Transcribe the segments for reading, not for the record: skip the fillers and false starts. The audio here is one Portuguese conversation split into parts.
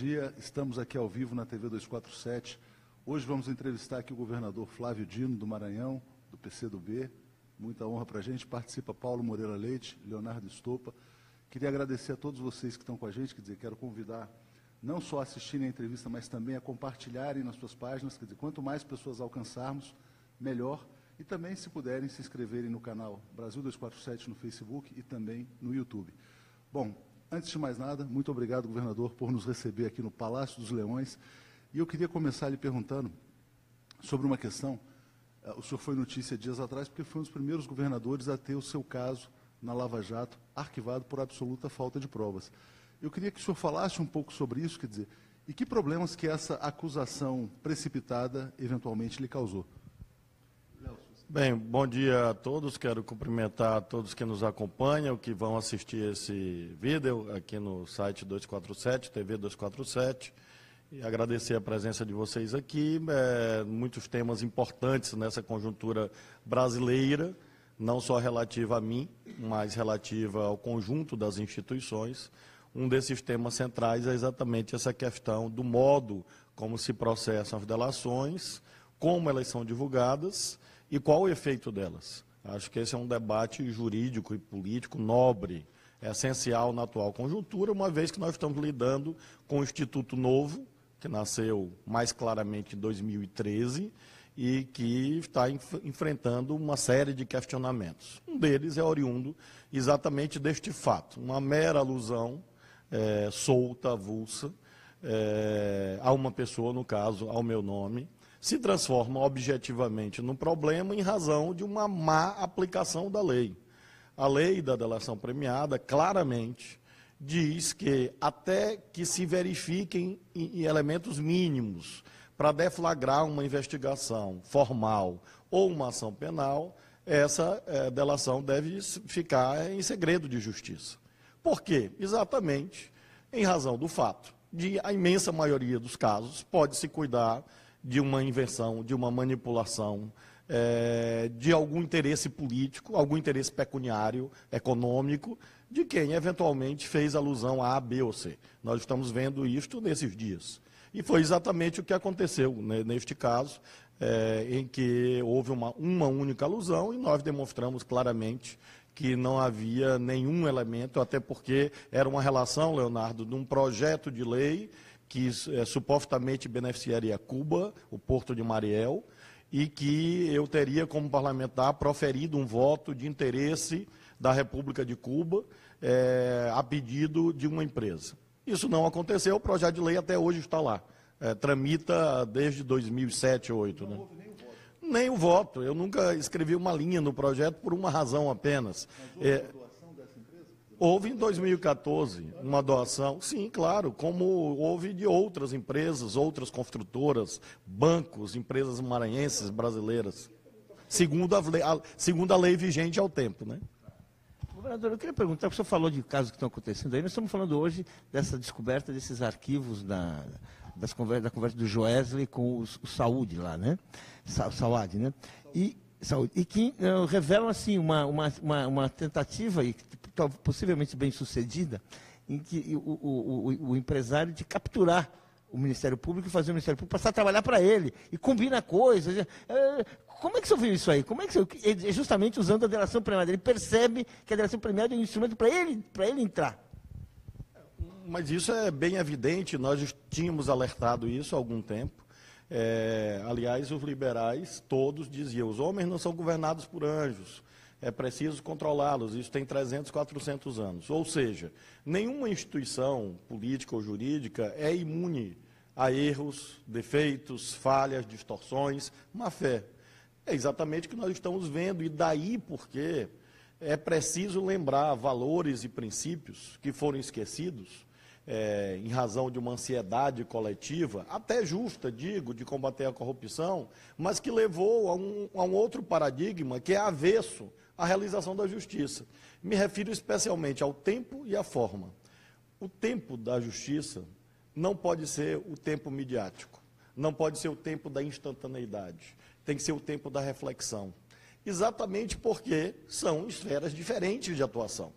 dia. Estamos aqui ao vivo na TV 247. Hoje vamos entrevistar aqui o governador Flávio Dino, do Maranhão, do PCdoB. Muita honra para a gente. Participa Paulo Moreira Leite, Leonardo Estopa. Queria agradecer a todos vocês que estão com a gente, quer dizer, quero convidar não só a assistirem a entrevista, mas também a compartilharem nas suas páginas, quer dizer, quanto mais pessoas alcançarmos, melhor. E também, se puderem, se inscreverem no canal Brasil 247 no Facebook e também no YouTube. Bom, antes de mais nada, muito obrigado, governador, por nos receber aqui no Palácio dos Leões. E eu queria começar lhe perguntando sobre uma questão. O senhor foi notícia dias atrás, porque foi um dos primeiros governadores a ter o seu caso na Lava Jato arquivado por absoluta falta de provas. Eu queria que o senhor falasse um pouco sobre isso, quer dizer, e que problemas que essa acusação precipitada eventualmente lhe causou. Bem, bom dia a todos, quero cumprimentar a todos que nos acompanham, que vão assistir esse vídeo aqui no site 247, TV 247, e agradecer a presença de vocês aqui, muitos temas importantes nessa conjuntura brasileira, não só relativa a mim, mas relativa ao conjunto das instituições. Um desses temas centrais é exatamente essa questão do modo como se processam as delações, como elas são divulgadas, e qual o efeito delas? Acho que esse é um debate jurídico e político nobre, essencial na atual conjuntura, uma vez que nós estamos lidando com um instituto novo, que nasceu mais claramente em 2013, e que está enfrentando uma série de questionamentos. Um deles é oriundo exatamente deste fato, uma mera alusão solta, avulsa, a uma pessoa, no caso, ao meu nome, se transforma objetivamente num problema em razão de uma má aplicação da lei. A lei da delação premiada claramente diz que até que se verifiquem elementos mínimos para deflagrar uma investigação formal ou uma ação penal, essa delação deve ficar em segredo de justiça. Por quê? Exatamente em razão do fato de a imensa maioria dos casos pode-se cuidar de uma invenção, de uma manipulação, de algum interesse político, algum interesse pecuniário, econômico, de quem eventualmente fez alusão a A, B ou C. Nós estamos vendo isto nesses dias. E foi exatamente o que aconteceu neste caso, em que houve uma única alusão e nós demonstramos claramente que não havia nenhum elemento, até porque era uma relação, Leonardo, de um projeto de lei que supostamente beneficiaria Cuba, o Porto de Mariel, e que eu teria, como parlamentar, proferido um voto de interesse da República de Cuba a pedido de uma empresa. Isso não aconteceu, o projeto de lei até hoje está lá. Tramita desde 2007 ou 2008. Não houve nem o voto. Nem o voto. Eu nunca escrevi uma linha no projeto por uma razão apenas. Mas houve uma doação dessa empresa? Houve em 2014 uma doação, sim, claro, como houve de outras empresas, outras construtoras, bancos, empresas maranhenses, brasileiras, segundo a lei vigente ao tempo, né? Governador, eu queria perguntar, porque o senhor falou de casos que estão acontecendo aí, nós estamos falando hoje dessa descoberta desses arquivos da conversa do Joesley com o Saúde lá, né? Saúde, né? E que revelam, assim, uma tentativa, e possivelmente bem sucedida, em que o empresário de capturar o Ministério Público e fazer o Ministério Público passar a trabalhar para ele, e combina coisas. Como é que o senhor viu isso aí? Como é que justamente usando a delação premiada, ele percebe que a delação premiada é um instrumento para ele entrar? Mas isso é bem evidente, nós tínhamos alertado isso há algum tempo. Aliás, os liberais todos diziam, os homens não são governados por anjos, é preciso controlá-los, isso tem 300, 400 anos. Ou seja, nenhuma instituição política ou jurídica é imune a erros, defeitos, falhas, distorções, má-fé. É exatamente o que nós estamos vendo, e daí porque é preciso lembrar valores e princípios que foram esquecidos, em razão de uma ansiedade coletiva, até justa, digo, de combater a corrupção, mas que levou a um outro paradigma que é avesso à realização da justiça. Me refiro especialmente ao tempo e à forma. O tempo da justiça não pode ser o tempo midiático, não pode ser o tempo da instantaneidade, tem que ser o tempo da reflexão. Exatamente porque são esferas diferentes de atuação.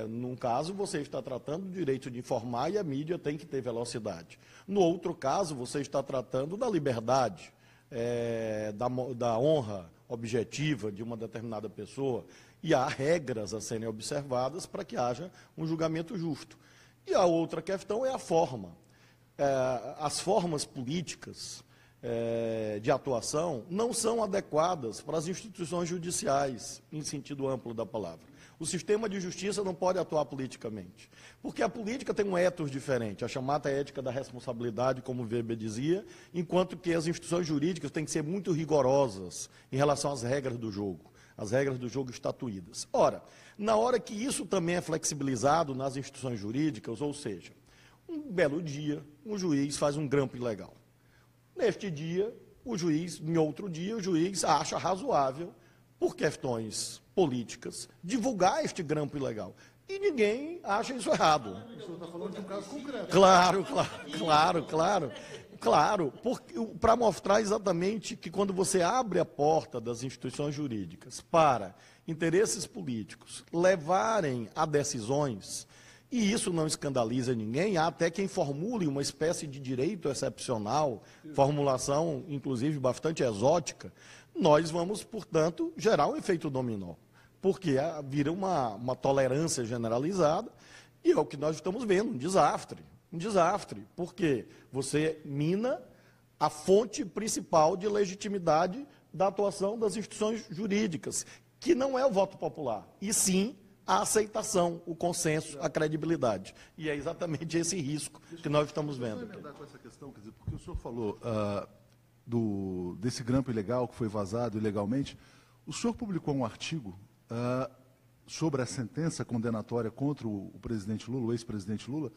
Num caso, você está tratando do direito de informar e a mídia tem que ter velocidade. No outro caso, você está tratando da liberdade, da honra objetiva de uma determinada pessoa, e há regras a serem observadas para que haja um julgamento justo. E a outra questão é a forma. As formas políticas de atuação não são adequadas para as instituições judiciais, em sentido amplo da palavra. O sistema de justiça não pode atuar politicamente, porque a política tem um ethos diferente, a chamada ética da responsabilidade, como Weber dizia, enquanto que as instituições jurídicas têm que ser muito rigorosas em relação às regras do jogo, as regras do jogo estatuídas. Ora, na hora que isso também é flexibilizado nas instituições jurídicas, ou seja, um belo dia, um juiz faz um grampo ilegal. Neste dia, em outro dia, o juiz acha razoável, por questões políticas, divulgar este grampo ilegal. E ninguém acha isso errado. O senhor está falando de um caso concreto. Claro, para mostrar exatamente que quando você abre a porta das instituições jurídicas para interesses políticos levarem a decisões, e isso não escandaliza ninguém, há até quem formule uma espécie de direito excepcional, formulação, inclusive, bastante exótica, nós vamos, portanto, gerar um efeito dominó, porque vira uma tolerância generalizada, e é o que nós estamos vendo, um desastre, porque você mina a fonte principal de legitimidade da atuação das instituições jurídicas, que não é o voto popular, e sim a aceitação, o consenso, a credibilidade. E é exatamente esse risco que nós estamos vendo. Eu vou emendar com essa questão, quer dizer, porque o senhor falou desse grampo ilegal que foi vazado ilegalmente. O senhor publicou um artigo sobre a sentença condenatória contra o presidente Lula, o ex-presidente Lula,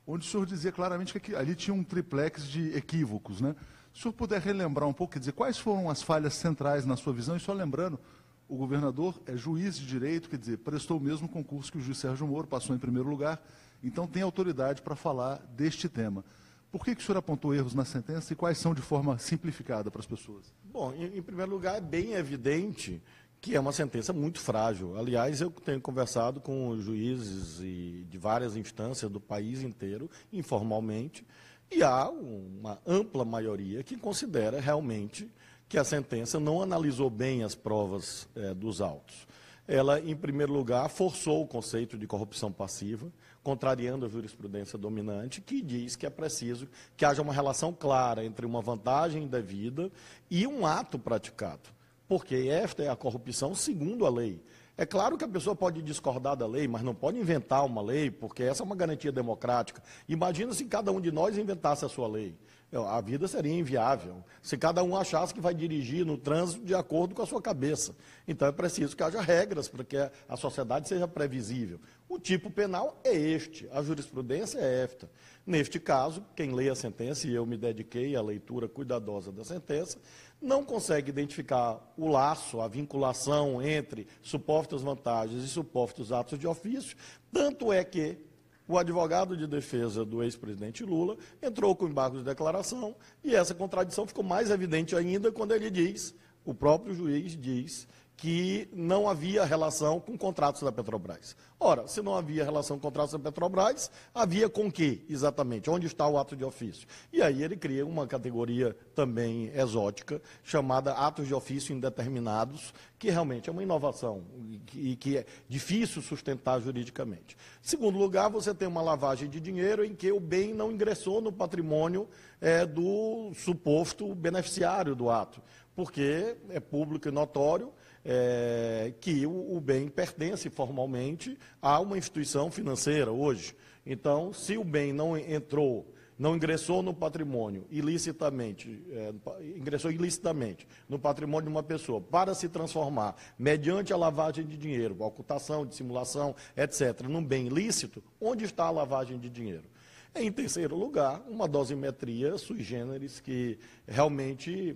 onde o senhor dizia claramente que ali tinha um triplex de equívocos, né? Se o senhor puder relembrar um pouco, quer dizer, quais foram as falhas centrais na sua visão, e só lembrando, o governador é juiz de direito, quer dizer, prestou o mesmo concurso que o juiz Sérgio Moro, passou em primeiro lugar, então tem autoridade para falar deste tema. Por que o senhor apontou erros na sentença e quais são de forma simplificada para as pessoas? Bom, em primeiro lugar, é bem evidente que é uma sentença muito frágil. Aliás, eu tenho conversado com juízes de várias instâncias do país inteiro, informalmente, e há uma ampla maioria que considera realmente que a sentença não analisou bem as provas dos autos. Ela, em primeiro lugar, forçou o conceito de corrupção passiva, contrariando a jurisprudência dominante, que diz que é preciso que haja uma relação clara entre uma vantagem indevida e um ato praticado, porque esta é a corrupção segundo a lei. É claro que a pessoa pode discordar da lei, mas não pode inventar uma lei, porque essa é uma garantia democrática. Imagina se cada um de nós inventasse a sua lei. A vida seria inviável, se cada um achasse que vai dirigir no trânsito de acordo com a sua cabeça. Então é preciso que haja regras para que a sociedade seja previsível. O tipo penal é este, a jurisprudência é esta. Neste caso, quem lê a sentença, e eu me dediquei à leitura cuidadosa da sentença, não consegue identificar o laço, a vinculação entre supostas vantagens e supostos atos de ofício, tanto é que o advogado de defesa do ex-presidente Lula entrou com embargo de declaração e essa contradição ficou mais evidente ainda quando ele diz, o próprio juiz diz, que não havia relação com contratos da Petrobras. Ora, se não havia relação com contratos da Petrobras, havia com que, exatamente? Onde está o ato de ofício? E aí ele cria uma categoria também exótica, chamada atos de ofício indeterminados, que realmente é uma inovação e que é difícil sustentar juridicamente. Em segundo lugar, você tem uma lavagem de dinheiro em que o bem não ingressou no patrimônio do suposto beneficiário do ato, porque é público e notório que o bem pertence formalmente a uma instituição financeira hoje. Então, se o bem não ingressou no patrimônio ilicitamente, ingressou ilicitamente no patrimônio de uma pessoa para se transformar, mediante a lavagem de dinheiro, ocultação, dissimulação, etc., num bem ilícito, onde está a lavagem de dinheiro? Em terceiro lugar, uma dosimetria sui generis, que realmente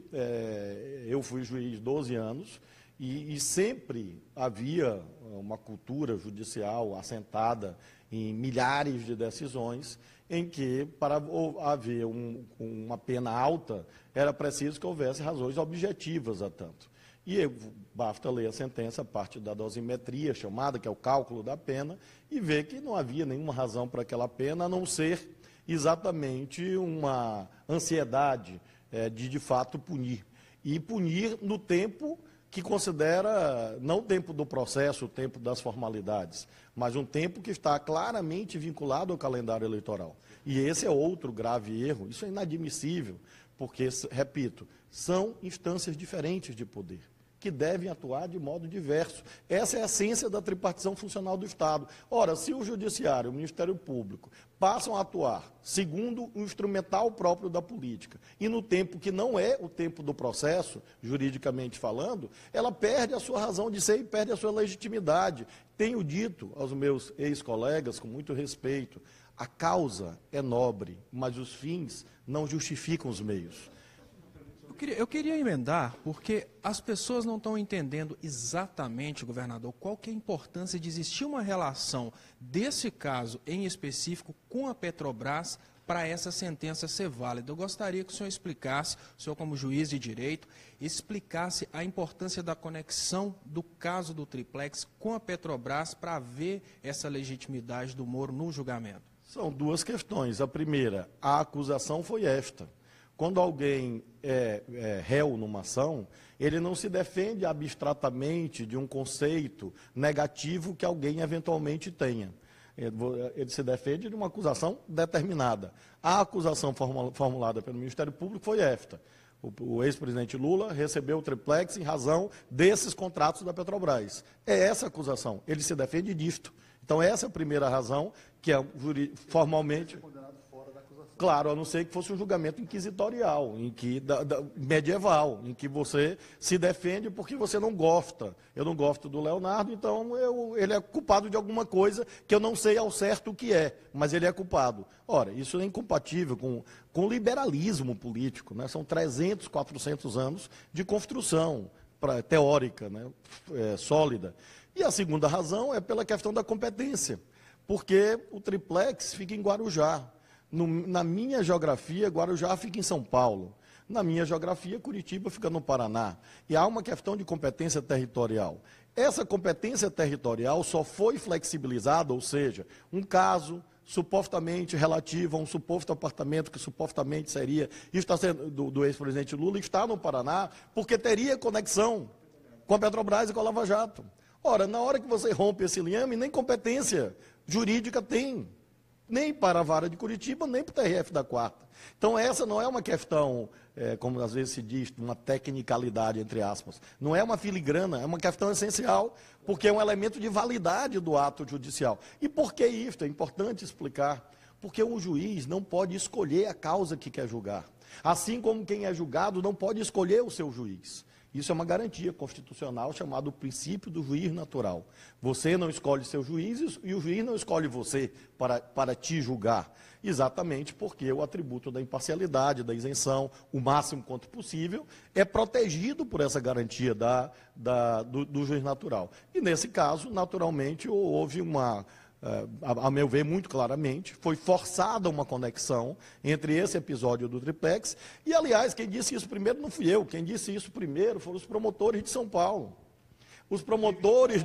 eu fui juiz 12 anos, e sempre havia uma cultura judicial assentada em milhares de decisões em que, para haver uma pena alta, era preciso que houvesse razões objetivas a tanto. E basta ler a sentença, a parte da dosimetria chamada, que é o cálculo da pena, e ver que não havia nenhuma razão para aquela pena, a não ser exatamente uma ansiedade de fato, punir. E punir no tempo que considera, não o tempo do processo, o tempo das formalidades, mas um tempo que está claramente vinculado ao calendário eleitoral. E esse é outro grave erro, isso é inadmissível, porque, repito, são instâncias diferentes de poder, que devem atuar de modo diverso. Essa é a essência da tripartição funcional do Estado. Ora, se o Judiciário e o Ministério Público passam a atuar segundo o instrumental próprio da política, e no tempo que não é o tempo do processo, juridicamente falando, ela perde a sua razão de ser e perde a sua legitimidade. Tenho dito aos meus ex-colegas, com muito respeito, a causa é nobre, mas os fins não justificam os meios. Eu queria emendar, porque as pessoas não estão entendendo exatamente, governador, qual que é a importância de existir uma relação desse caso em específico com a Petrobras para essa sentença ser válida. Eu gostaria que o senhor explicasse, o senhor como juiz de direito, explicasse a importância da conexão do caso do triplex com a Petrobras para ver essa legitimidade do Moro no julgamento. São duas questões. A primeira, a acusação foi esta. Quando alguém é réu numa ação, ele não se defende abstratamente de um conceito negativo que alguém eventualmente tenha. Ele se defende de uma acusação determinada. A acusação formulada pelo Ministério Público foi esta. O ex-presidente Lula recebeu o triplex em razão desses contratos da Petrobras. É essa a acusação. Ele se defende disto. Então, essa é a primeira razão, que é formalmente... Claro, a não ser que fosse um julgamento inquisitorial, medieval, em que você se defende porque você não gosta. Eu não gosto do Leonardo, então ele é culpado de alguma coisa que eu não sei ao certo o que é, mas ele é culpado. Ora, isso é incompatível com o liberalismo político, né? São 300, 400 anos de construção teórica, né? Sólida. E a segunda razão é pela questão da competência, porque o triplex fica em Guarujá. Na minha geografia, Guarujá fica em São Paulo. Na minha geografia, Curitiba fica no Paraná. E há uma questão de competência territorial. Essa competência territorial só foi flexibilizada, ou seja, um caso supostamente relativo a um suposto apartamento que supostamente seria, isso está sendo do ex-presidente Lula, está no Paraná, porque teria conexão com a Petrobras e com a Lava Jato. Ora, na hora que você rompe esse liame, nem competência jurídica tem. Nem para a vara de Curitiba, nem para o TRF da Quarta. Então, essa não é uma questão, como às vezes se diz, uma tecnicalidade, entre aspas. Não é uma filigrana, é uma questão essencial, porque é um elemento de validade do ato judicial. E por que isso? É importante explicar. Porque um juiz não pode escolher a causa que quer julgar. Assim como quem é julgado não pode escolher o seu juiz. Isso é uma garantia constitucional chamada o princípio do juiz natural. Você não escolhe seus juízes e o juiz não escolhe você para te julgar. Exatamente porque o atributo da imparcialidade, da isenção, o máximo quanto possível, é protegido por essa garantia do juiz natural. E nesse caso, naturalmente, houve a meu ver, muito claramente, foi forçada uma conexão entre esse episódio do triplex e, aliás, quem disse isso primeiro não fui eu, quem disse isso primeiro foram os promotores de São Paulo. Os promotores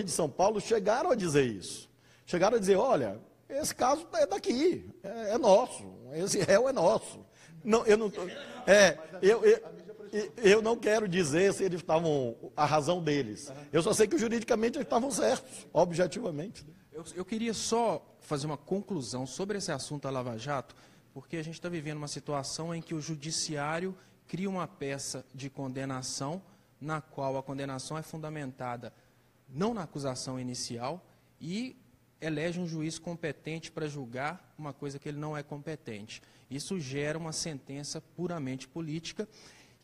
de São Paulo chegaram a dizer isso. Chegaram a dizer, olha, esse caso é daqui, é nosso, esse réu é nosso. Não, eu não quero dizer se eles estavam, a razão deles. Eu só sei que juridicamente eles estavam certos, objetivamente. Eu queria só fazer uma conclusão sobre esse assunto da Lava Jato, porque a gente está vivendo uma situação em que o judiciário cria uma peça de condenação, na qual a condenação é fundamentada não na acusação inicial e elege um juiz competente para julgar uma coisa que ele não é competente. Isso gera uma sentença puramente política,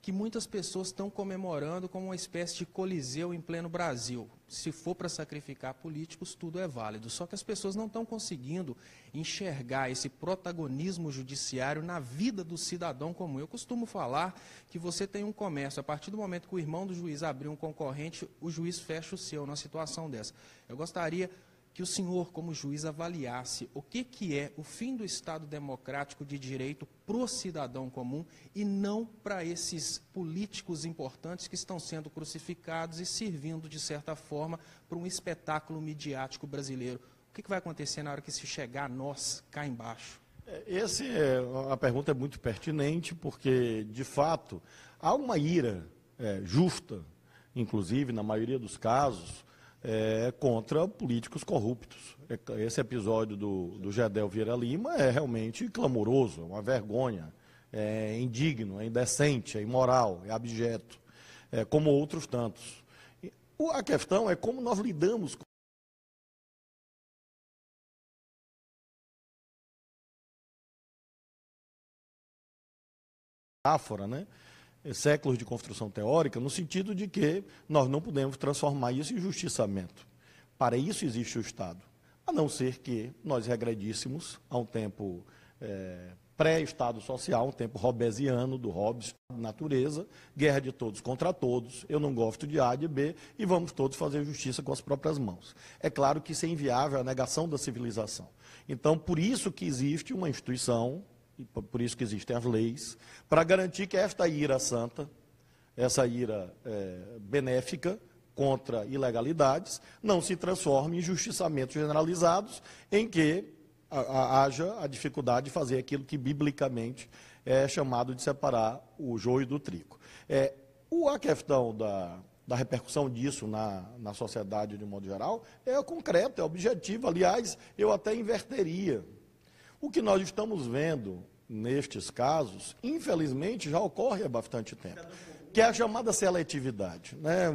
que muitas pessoas estão comemorando como uma espécie de coliseu em pleno Brasil. Se for para sacrificar políticos, tudo é válido. Só que as pessoas não estão conseguindo enxergar esse protagonismo judiciário na vida do cidadão comum. Eu costumo falar que você tem um comércio, a partir do momento que o irmão do juiz abrir um concorrente, o juiz fecha o seu numa situação dessa. Eu gostaria que o senhor, como juiz, avaliasse o que é o fim do Estado democrático de direito para o cidadão comum e não para esses políticos importantes que estão sendo crucificados e servindo, de certa forma, para um espetáculo midiático brasileiro. O que vai acontecer na hora que isso chegar a nós, cá embaixo? A pergunta é muito pertinente, porque, de fato, há uma ira justa, inclusive, na maioria dos casos, contra políticos corruptos. Esse episódio do Gedel Vieira Lima é realmente clamoroso, é uma vergonha, é indigno, é indecente, é imoral, é abjeto, como outros tantos. A questão é como nós lidamos com a metáfora, né? Séculos de construção teórica, no sentido de que nós não podemos transformar isso em justiçamento. Para isso existe o Estado, a não ser que nós regredíssemos a um tempo pré-Estado social, um tempo hobbesiano, do Hobbes, natureza, guerra de todos contra todos, eu não gosto de A, de B, e vamos todos fazer justiça com as próprias mãos. É claro que isso é inviável, a negação da civilização. Então, por isso que existe uma instituição, e por isso que existem as leis, para garantir que esta ira santa, essa ira benéfica contra ilegalidades, não se transforme em justiçamentos generalizados em que haja a dificuldade de fazer aquilo que biblicamente é chamado de separar o joio do trigo. A questão da repercussão disso na sociedade de modo geral é concreta, é objetiva. Aliás, eu até inverteria. O que nós estamos vendo nestes casos, infelizmente, já ocorre há bastante tempo, que é a chamada seletividade, né?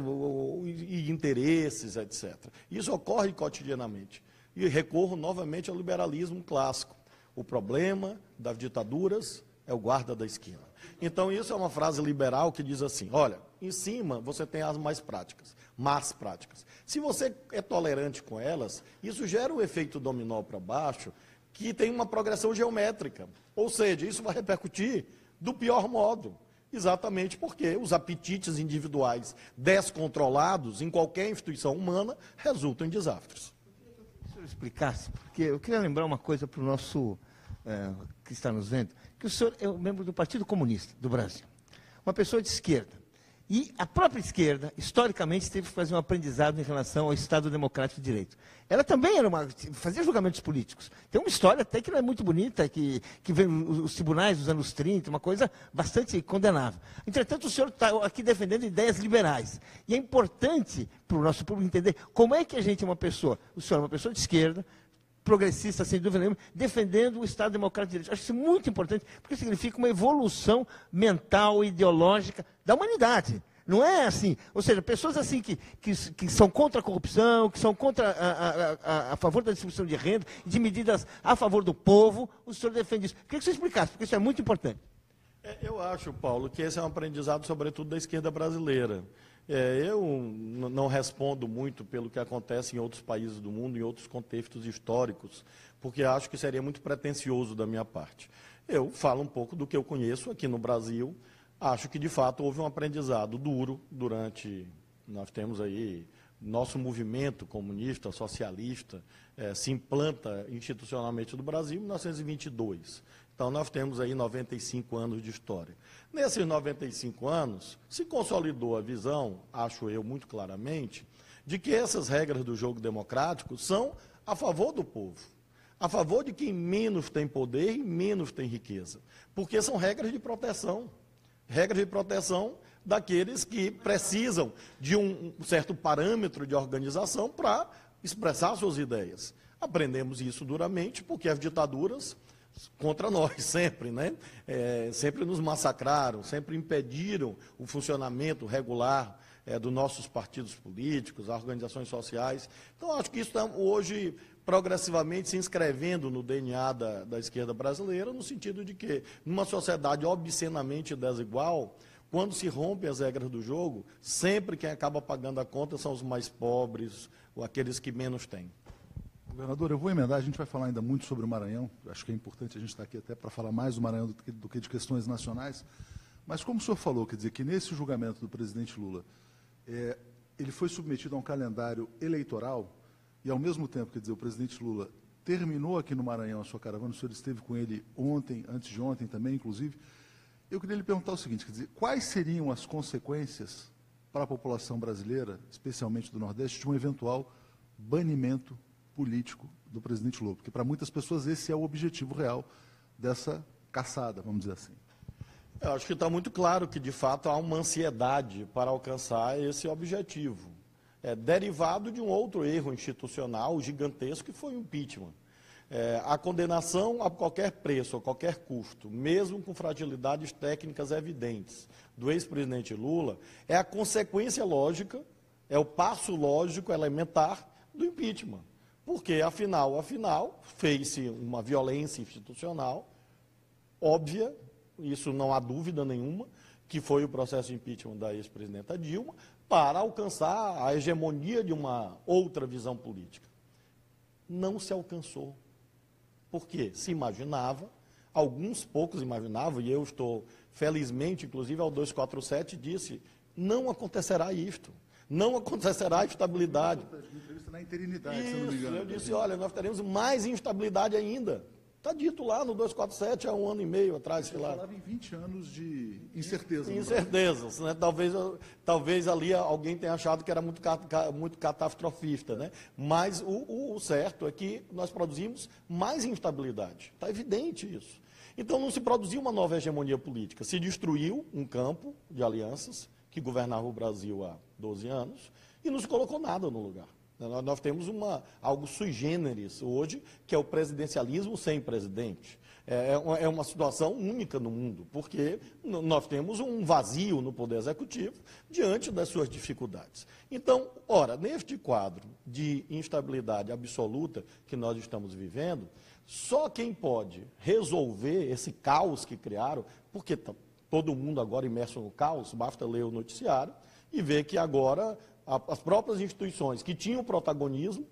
E interesses, etc. Isso ocorre cotidianamente. E recorro novamente ao liberalismo clássico. O problema das ditaduras é o guarda da esquina. Então, isso é uma frase liberal que diz assim, olha, em cima você tem as más práticas. Se você é tolerante com elas, isso gera um efeito dominó para baixo, que tem uma progressão geométrica. Ou seja, isso vai repercutir do pior modo. Exatamente porque os apetites individuais descontrolados em qualquer instituição humana resultam em desastres. Se o senhor explicasse, porque eu queria lembrar uma coisa para o nosso que está nos vendo, que o senhor é um membro do Partido Comunista do Brasil, uma pessoa de esquerda. E a própria esquerda, historicamente, teve que fazer um aprendizado em relação ao Estado Democrático de Direito. Ela também fazia julgamentos políticos. Tem uma história até que não é muito bonita, que vem os tribunais dos anos 30, uma coisa bastante condenável. Entretanto, o senhor está aqui defendendo ideias liberais. E é importante para o nosso público entender como é que a gente é uma pessoa, o senhor é uma pessoa de esquerda, progressista, sem dúvida nenhuma, defendendo o Estado Democrático de Direito. Acho isso muito importante, porque significa uma evolução mental e ideológica da humanidade. Não é assim, ou seja, pessoas assim que são contra a corrupção, que são contra a favor da distribuição de renda, de medidas a favor do povo, o senhor defende isso. Queria que você explicasse, porque isso é muito importante. Eu acho, Paulo, que esse é um aprendizado, sobretudo, da esquerda brasileira. Eu não respondo muito pelo que acontece em outros países do mundo, em outros contextos históricos, porque acho que seria muito pretensioso da minha parte. Eu falo um pouco do que eu conheço aqui no Brasil. Acho que, de fato, houve um aprendizado duro nós temos aí, nosso movimento comunista, socialista, se implanta institucionalmente no Brasil em 1922. Então, nós temos aí 95 anos de história. Nesses 95 anos, se consolidou a visão, acho eu muito claramente, de que essas regras do jogo democrático são a favor do povo, a favor de quem menos tem poder e menos tem riqueza, porque são regras de proteção daqueles que precisam de um certo parâmetro de organização para expressar suas ideias. Aprendemos isso duramente porque as ditaduras contra nós sempre, né? Sempre nos massacraram, sempre impediram o funcionamento regular dos nossos partidos políticos, as organizações sociais. Então, acho que isso está hoje progressivamente se inscrevendo no DNA da esquerda brasileira, no sentido de que, numa sociedade obscenamente desigual, quando se rompe as regras do jogo, sempre quem acaba pagando a conta são os mais pobres, ou aqueles que menos têm. Governador, eu vou emendar, a gente vai falar ainda muito sobre o Maranhão, acho que é importante a gente estar aqui até para falar mais do Maranhão do que de questões nacionais, mas como o senhor falou, quer dizer que nesse julgamento do presidente Lula, ele foi submetido a um calendário eleitoral e, ao mesmo tempo, quer dizer, o presidente Lula terminou aqui no Maranhão a sua caravana, o senhor esteve com ele ontem, antes de ontem também, inclusive. Eu queria lhe perguntar o seguinte, quer dizer, quais seriam as consequências para a população brasileira, especialmente do Nordeste, de um eventual banimento político do presidente Lula? Porque, para muitas pessoas, esse é o objetivo real dessa caçada, vamos dizer assim. Eu acho que está muito claro que, de fato, há uma ansiedade para alcançar esse objetivo. Derivado de um outro erro institucional gigantesco, que foi o impeachment. A condenação a qualquer preço, a qualquer custo, mesmo com fragilidades técnicas evidentes, do ex-presidente Lula, é a consequência lógica, é o passo lógico, elementar do impeachment. Porque, afinal, fez-se uma violência institucional óbvia, isso não há dúvida nenhuma, que foi o processo de impeachment da ex-presidenta Dilma, para alcançar a hegemonia de uma outra visão política. Não se alcançou. Porque se imaginava, alguns poucos imaginavam, e eu estou, felizmente, inclusive ao 247, disse, não acontecerá isto, não acontecerá estabilidade. Na interinidade, isso, se não me engano. Eu disse, olha, nós teremos mais instabilidade ainda. Está dito lá no 247, há 1 ano e meio atrás, sei lá. Falava em 20 anos de incerteza. Incertezas, né? Talvez ali alguém tenha achado que era muito catastrofista, né? Mas o certo é que nós produzimos mais instabilidade. Está evidente isso. Então não se produziu uma nova hegemonia política. Se destruiu um campo de alianças que governava o Brasil há 12 anos e não se colocou nada no lugar. Nós temos algo sui generis hoje, que é o presidencialismo sem presidente. É uma situação única no mundo, porque nós temos um vazio no Poder Executivo diante das suas dificuldades. Então, ora, neste quadro de instabilidade absoluta que nós estamos vivendo, só quem pode resolver esse caos que criaram, porque está todo mundo agora imerso no caos, basta ler o noticiário e ver que agora as próprias instituições que tinham protagonismo,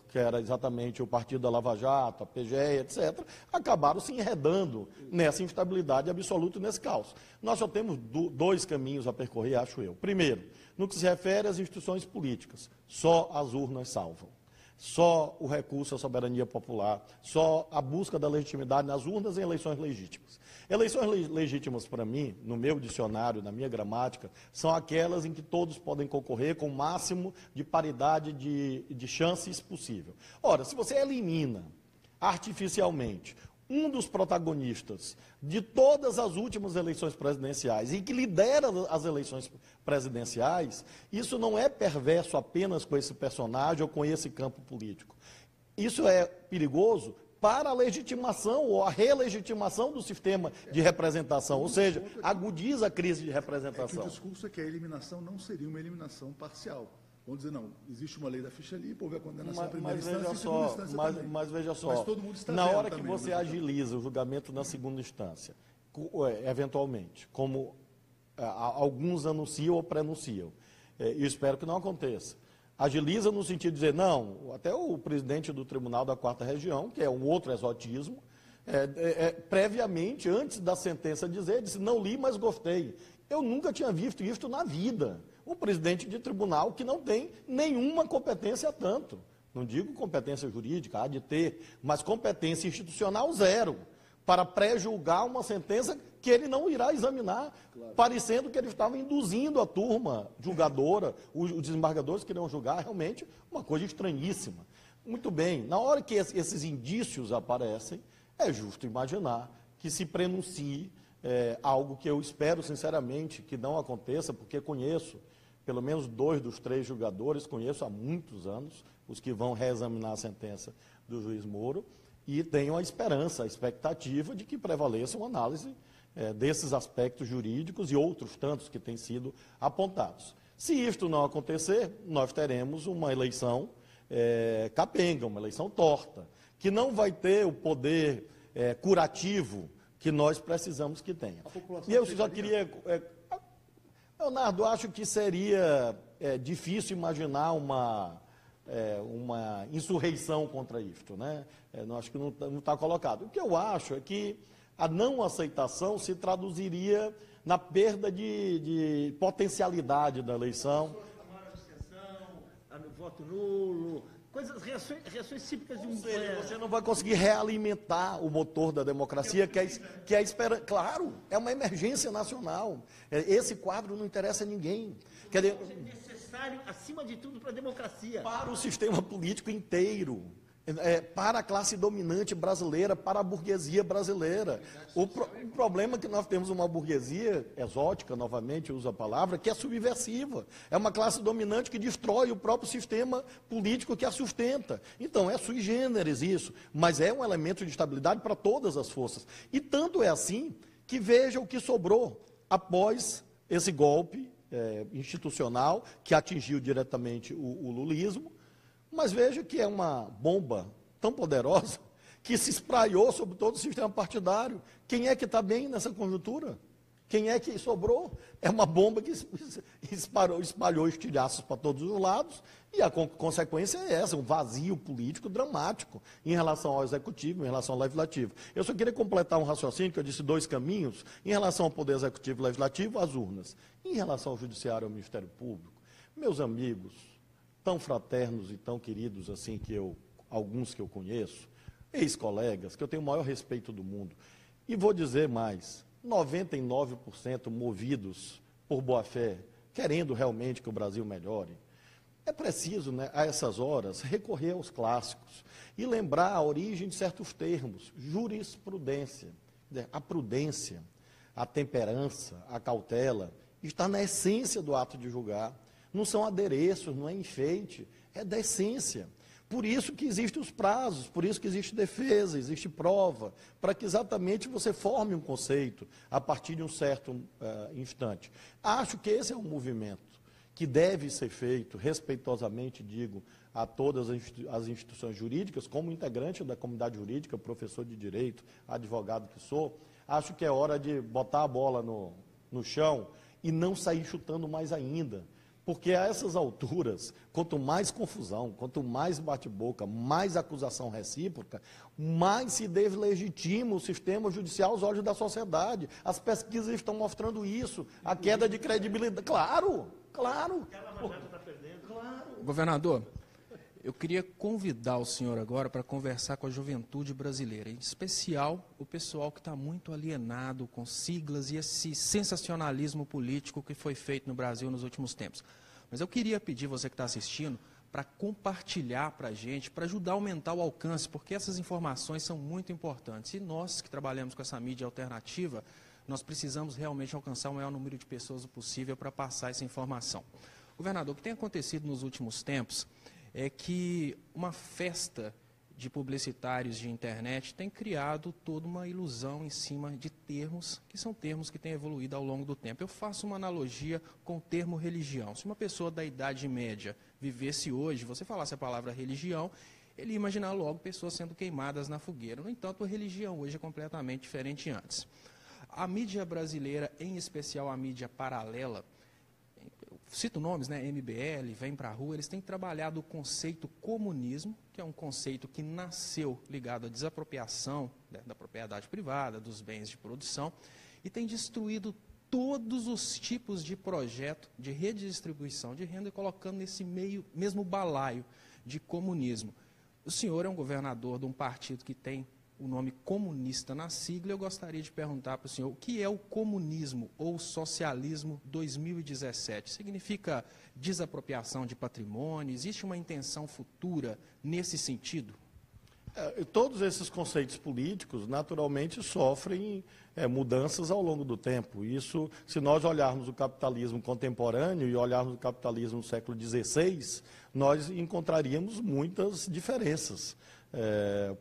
que era exatamente o Partido da Lava Jato, a PGE, etc., acabaram se enredando nessa instabilidade absoluta e nesse caos. Nós só temos dois caminhos a percorrer, acho eu. Primeiro, no que se refere às instituições políticas, só as urnas salvam. Só o recurso à soberania popular, só a busca da legitimidade nas urnas em eleições legítimas. Eleições legítimas, para mim, no meu dicionário, na minha gramática, são aquelas em que todos podem concorrer com o máximo de paridade de chances possível. Ora, se você elimina artificialmente um dos protagonistas de todas as últimas eleições presidenciais e que lidera as eleições presidenciais, isso não é perverso apenas com esse personagem ou com esse campo político. Isso é perigoso para a legitimação ou a relegitimação do sistema de representação, ou seja, agudiza a crise de representação. O discurso é que a eliminação não seria uma eliminação parcial. Vamos dizer, não, existe uma lei da ficha limpa, houve a condenação em primeira instância e segunda instância também. Mas veja só, mas todo mundo está na hora que também, você agiliza o julgamento na segunda instância, eventualmente, como alguns anunciam ou prenunciam, eu espero que não aconteça, agiliza no sentido de dizer, não, até o presidente do Tribunal da Quarta Região, que é um outro exotismo, previamente, antes da sentença disse, não li, mas gostei. Eu nunca tinha visto isso na vida. Um presidente de tribunal que não tem nenhuma competência tanto. Não digo competência jurídica, há de ter, mas competência institucional zero, para pré-julgar uma sentença que ele não irá examinar, claro, parecendo que ele estava induzindo a turma julgadora, os desembargadores que irão julgar, realmente uma coisa estranhíssima. Muito bem, na hora que esses indícios aparecem, é justo imaginar que se prenuncie algo que eu espero sinceramente que não aconteça, porque conheço pelo menos 2 dos 3 julgadores, conheço há muitos anos, os que vão reexaminar a sentença do juiz Moro, e tenho a esperança, a expectativa de que prevaleça uma análise desses aspectos jurídicos e outros tantos que têm sido apontados. Se isto não acontecer, nós teremos uma eleição capenga, uma eleição torta, que não vai ter o poder curativo que nós precisamos que tenha. E eu só queria... Leonardo, acho que seria difícil imaginar uma insurreição contra isto, né? Acho que não está colocado. O que eu acho é que a não aceitação se traduziria na perda de potencialidade da eleição. No voto nulo, reações típicas de um... Você não vai conseguir realimentar o motor da democracia, que é a esperança. Claro, é uma emergência nacional. Esse quadro não interessa a ninguém. Quer dizer, É necessário, acima de tudo, para a democracia. para o sistema político inteiro, para a classe dominante brasileira, para a burguesia brasileira. O problema é que nós temos uma burguesia exótica, novamente uso a palavra, que é subversiva. É uma classe dominante que destrói o próprio sistema político que a sustenta. Então, é sui generis isso, mas é um elemento de estabilidade para todas as forças. E tanto é assim que veja o que sobrou após esse golpe institucional que atingiu diretamente o lulismo. Mas veja que é uma bomba tão poderosa que se espraiou sobre todo o sistema partidário. Quem é que está bem nessa conjuntura? Quem é que sobrou? É uma bomba que espalhou estilhaços para todos os lados e a consequência é essa, um vazio político dramático em relação ao executivo, em relação ao legislativo. Eu só queria completar um raciocínio, que eu disse 2 caminhos, em relação ao poder executivo e legislativo, as urnas. Em relação ao judiciário e ao Ministério Público, meus amigos, tão fraternos e tão queridos assim alguns que eu conheço, ex-colegas, que eu tenho o maior respeito do mundo, e vou dizer mais, 99% movidos por boa-fé, querendo realmente que o Brasil melhore. É preciso, né, a essas horas, recorrer aos clássicos e lembrar a origem de certos termos, jurisprudência, a prudência, a temperança, a cautela, está na essência do ato de julgar. Não são adereços, não é enfeite, é da essência. Por isso que existem os prazos, por isso que existe defesa, existe prova, para que exatamente você forme um conceito a partir de um certo instante. Acho que esse é um movimento que deve ser feito, respeitosamente digo, a todas as instituições jurídicas, como integrante da comunidade jurídica, professor de direito, advogado que sou, acho que é hora de botar a bola no chão e não sair chutando mais ainda. Porque a essas alturas, quanto mais confusão, quanto mais bate-boca, mais acusação recíproca, mais se deslegitima o sistema judicial aos olhos da sociedade. As pesquisas estão mostrando isso, a queda de credibilidade. Claro. Claro. Governador, eu queria convidar o senhor agora para conversar com a juventude brasileira, em especial o pessoal que está muito alienado com siglas e esse sensacionalismo político que foi feito no Brasil nos últimos tempos. Mas eu queria pedir você que está assistindo para compartilhar para a gente, para ajudar a aumentar o alcance, porque essas informações são muito importantes. E nós que trabalhamos com essa mídia alternativa, nós precisamos realmente alcançar o maior número de pessoas possível para passar essa informação. Governador, o que tem acontecido nos últimos tempos é que uma festa de publicitários de internet tem criado toda uma ilusão em cima de termos, que são termos que têm evoluído ao longo do tempo. Eu faço uma analogia com o termo religião. Se uma pessoa da Idade Média vivesse hoje, você falasse a palavra religião, ele ia imaginar logo pessoas sendo queimadas na fogueira. No entanto, a religião hoje é completamente diferente de antes. A mídia brasileira, em especial a mídia paralela, cito nomes, né? MBL, Vem Pra Rua, eles têm trabalhado o conceito comunismo, que é um conceito que nasceu ligado à desapropriação, né, da propriedade privada, dos bens de produção, e tem destruído todos os tipos de projeto de redistribuição de renda, colocando nesse mesmo balaio de comunismo. O senhor é um governador de um partido que tem o nome comunista na sigla. Eu gostaria de perguntar para o senhor o que é o comunismo ou socialismo 2017? Significa desapropriação de patrimônio? Existe uma intenção futura nesse sentido? Todos esses conceitos políticos, naturalmente, sofrem mudanças ao longo do tempo. Isso, se nós olharmos o capitalismo contemporâneo e olharmos o capitalismo do século XVI, nós encontraríamos muitas diferenças.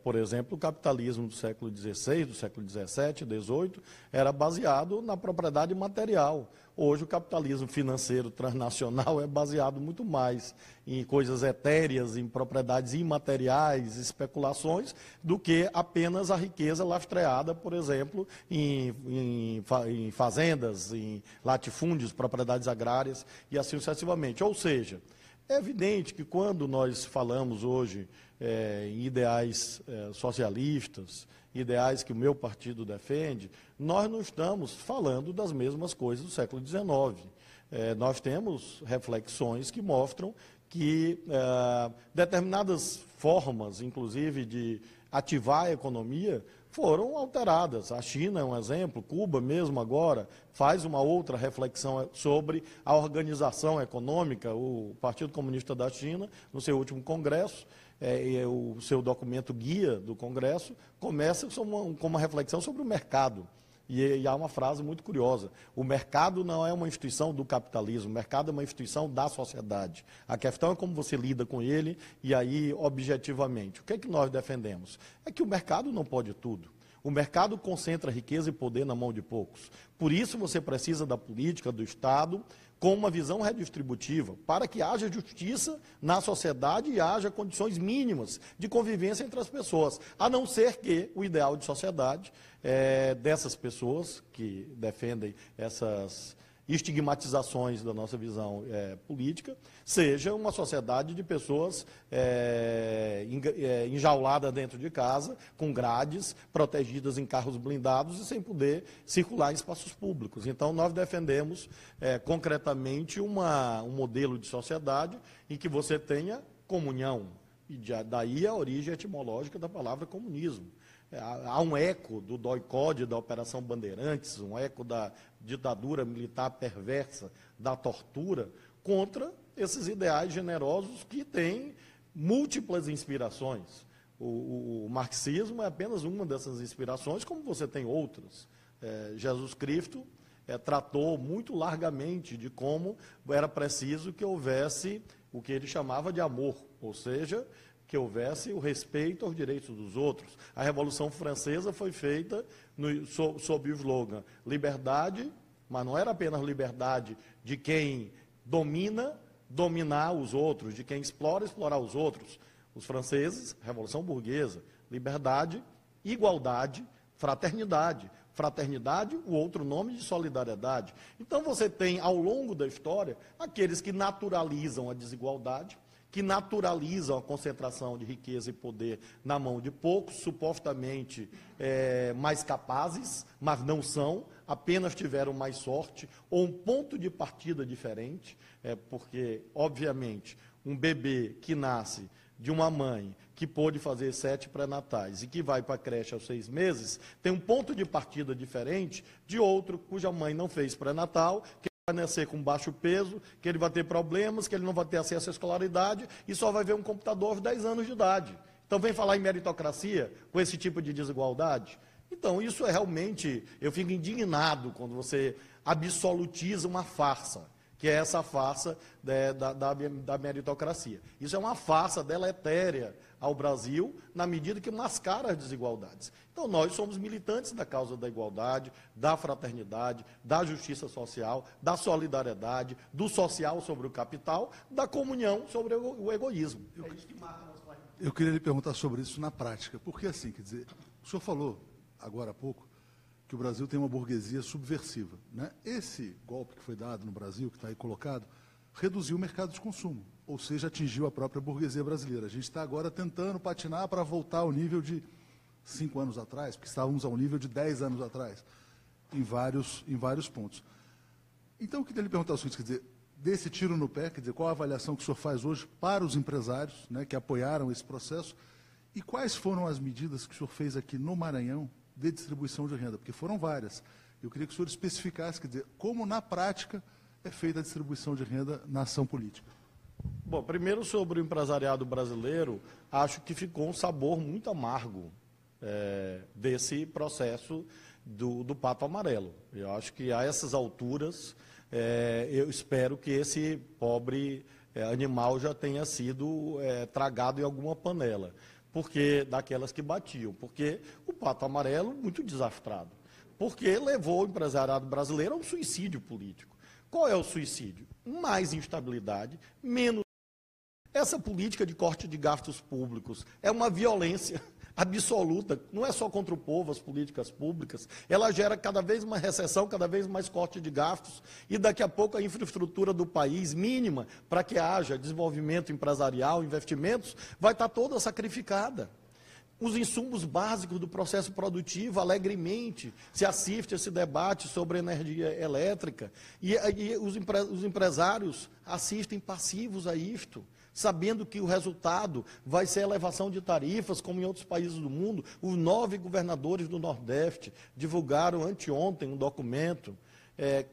Por exemplo, o capitalismo do século XVI, do século XVII, XVIII, era baseado na propriedade material. Hoje, o capitalismo financeiro transnacional é baseado muito mais em coisas etéreas, em propriedades imateriais, especulações, do que apenas a riqueza lastreada, por exemplo, em fazendas, em latifúndios, propriedades agrárias e assim sucessivamente. Ou seja, é evidente que quando nós falamos hoje em ideais socialistas, ideais que o meu partido defende, nós não estamos falando das mesmas coisas do século XIX. Nós temos reflexões que mostram que determinadas formas, inclusive, de ativar a economia, foram alteradas. A China é um exemplo, Cuba mesmo agora faz uma outra reflexão sobre a organização econômica. O Partido Comunista da China, no seu último congresso, o seu documento guia do congresso, começa com uma reflexão sobre o mercado. E há uma frase muito curiosa: o mercado não é uma instituição do capitalismo, o mercado é uma instituição da sociedade. A questão é como você lida com ele, e aí, objetivamente. O que é que nós defendemos? É que o mercado não pode tudo. O mercado concentra riqueza e poder na mão de poucos. Por isso você precisa da política do Estado com uma visão redistributiva, para que haja justiça na sociedade e haja condições mínimas de convivência entre as pessoas, a não ser que o ideal de sociedade dessas pessoas que defendem essas estigmatizações da nossa visão política, seja uma sociedade de pessoas enjauladas dentro de casa, com grades, protegidas em carros blindados e sem poder circular em espaços públicos. Então, nós defendemos concretamente um modelo de sociedade em que você tenha comunhão, e daí a origem etimológica da palavra comunismo. Há um eco do DOI-CODE, da Operação Bandeirantes, um eco da ditadura militar perversa, da tortura, contra esses ideais generosos que têm múltiplas inspirações. O marxismo é apenas uma dessas inspirações, como você tem outras. Jesus Cristo tratou muito largamente de como era preciso que houvesse o que ele chamava de amor, ou seja, que houvesse o respeito aos direitos dos outros. A Revolução Francesa foi feita sob o slogan liberdade, mas não era apenas liberdade de quem dominar os outros, de quem explorar os outros. Os franceses, Revolução Burguesa, liberdade, igualdade, fraternidade. Fraternidade, o outro nome de solidariedade. Então você tem, ao longo da história, aqueles que naturalizam a desigualdade, que naturalizam a concentração de riqueza e poder na mão de poucos, supostamente mais capazes, mas não são, apenas tiveram mais sorte, ou um ponto de partida diferente, porque, obviamente, um bebê que nasce de uma mãe que pôde fazer 7 pré-natais e que vai para a creche aos 6 meses, tem um ponto de partida diferente de outro cuja mãe não fez pré-natal, vai nascer com baixo peso, que ele vai ter problemas, que ele não vai ter acesso à escolaridade e só vai ver um computador aos 10 anos de idade. Então vem falar em meritocracia com esse tipo de desigualdade? Então isso é realmente, eu fico indignado quando você absolutiza uma farsa, que é essa farsa da meritocracia. Isso é uma farsa deletéria ao Brasil, na medida que mascara as desigualdades. Então, nós somos militantes da causa da igualdade, da fraternidade, da justiça social, da solidariedade, do social sobre o capital, da comunhão sobre o egoísmo. É isso que marca nosso país. Eu queria lhe perguntar sobre isso na prática. Porque, assim, quer dizer, o senhor falou, agora há pouco, que o Brasil tem uma burguesia subversiva, né? Esse golpe que foi dado no Brasil, que está aí colocado, reduziu o mercado de consumo, ou seja, atingiu a própria burguesia brasileira. A gente está agora tentando patinar para voltar ao nível de 5 anos atrás, porque estávamos ao nível de 10 anos atrás, em vários pontos. Então, eu queria lhe perguntar o seguinte, quer dizer, desse tiro no pé, quer dizer, qual a avaliação que o senhor faz hoje para os empresários, né, que apoiaram esse processo, e quais foram as medidas que o senhor fez aqui no Maranhão de distribuição de renda? Porque foram várias. Eu queria que o senhor especificasse, quer dizer, como na prática é feita a distribuição de renda na ação política. Bom, primeiro sobre o empresariado brasileiro, acho que ficou um sabor muito amargo desse processo do Pato Amarelo. Eu acho que a essas alturas, eu espero que esse pobre animal já tenha sido tragado em alguma panela, porque daquelas que batiam, porque o Pato Amarelo, muito desastrado, porque levou o empresariado brasileiro a um suicídio político. Qual é o suicídio? Mais instabilidade, menos... Essa política de corte de gastos públicos é uma violência absoluta, não é só contra o povo, as políticas públicas, ela gera cada vez mais recessão, cada vez mais corte de gastos, e daqui a pouco a infraestrutura do país, mínima, para que haja desenvolvimento empresarial, investimentos, vai estar toda sacrificada. os insumos básicos do processo produtivo, alegremente se assiste a esse debate sobre energia elétrica, e os empresários assistem passivos a isto, sabendo que o resultado vai ser a elevação de tarifas, como em outros países do mundo. Os 9 governadores do Nordeste divulgaram anteontem um documento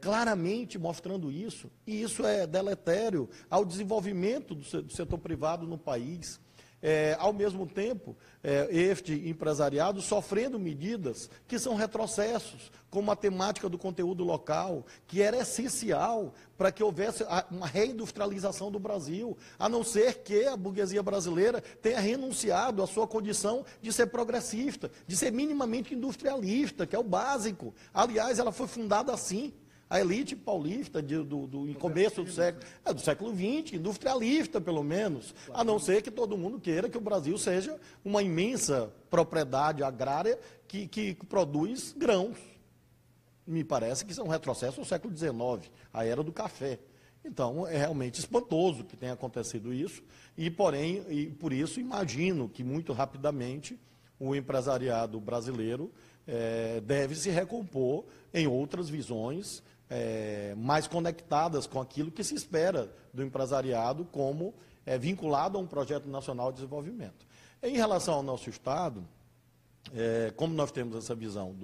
claramente mostrando isso, e isso é deletério ao desenvolvimento do setor privado no país. Ao mesmo tempo, este empresariado sofrendo medidas que são retrocessos, como a temática do conteúdo local, que era essencial para que houvesse uma reindustrialização do Brasil, a não ser que a burguesia brasileira tenha renunciado à sua condição de ser progressista, de ser minimamente industrialista, que é o básico. Aliás, ela foi fundada assim. A elite paulista do começo do século XX, industrialista pelo menos, a não ser que todo mundo queira que o Brasil seja uma imensa propriedade agrária que produz grãos. Me parece que isso é um retrocesso ao século XIX, a era do café. Então, é realmente espantoso que tenha acontecido isso, e por isso imagino que muito rapidamente o empresariado brasileiro deve se recompor em outras visões, mais conectadas com aquilo que se espera do empresariado como vinculado a um projeto nacional de desenvolvimento. Em relação ao nosso Estado, como nós temos essa visão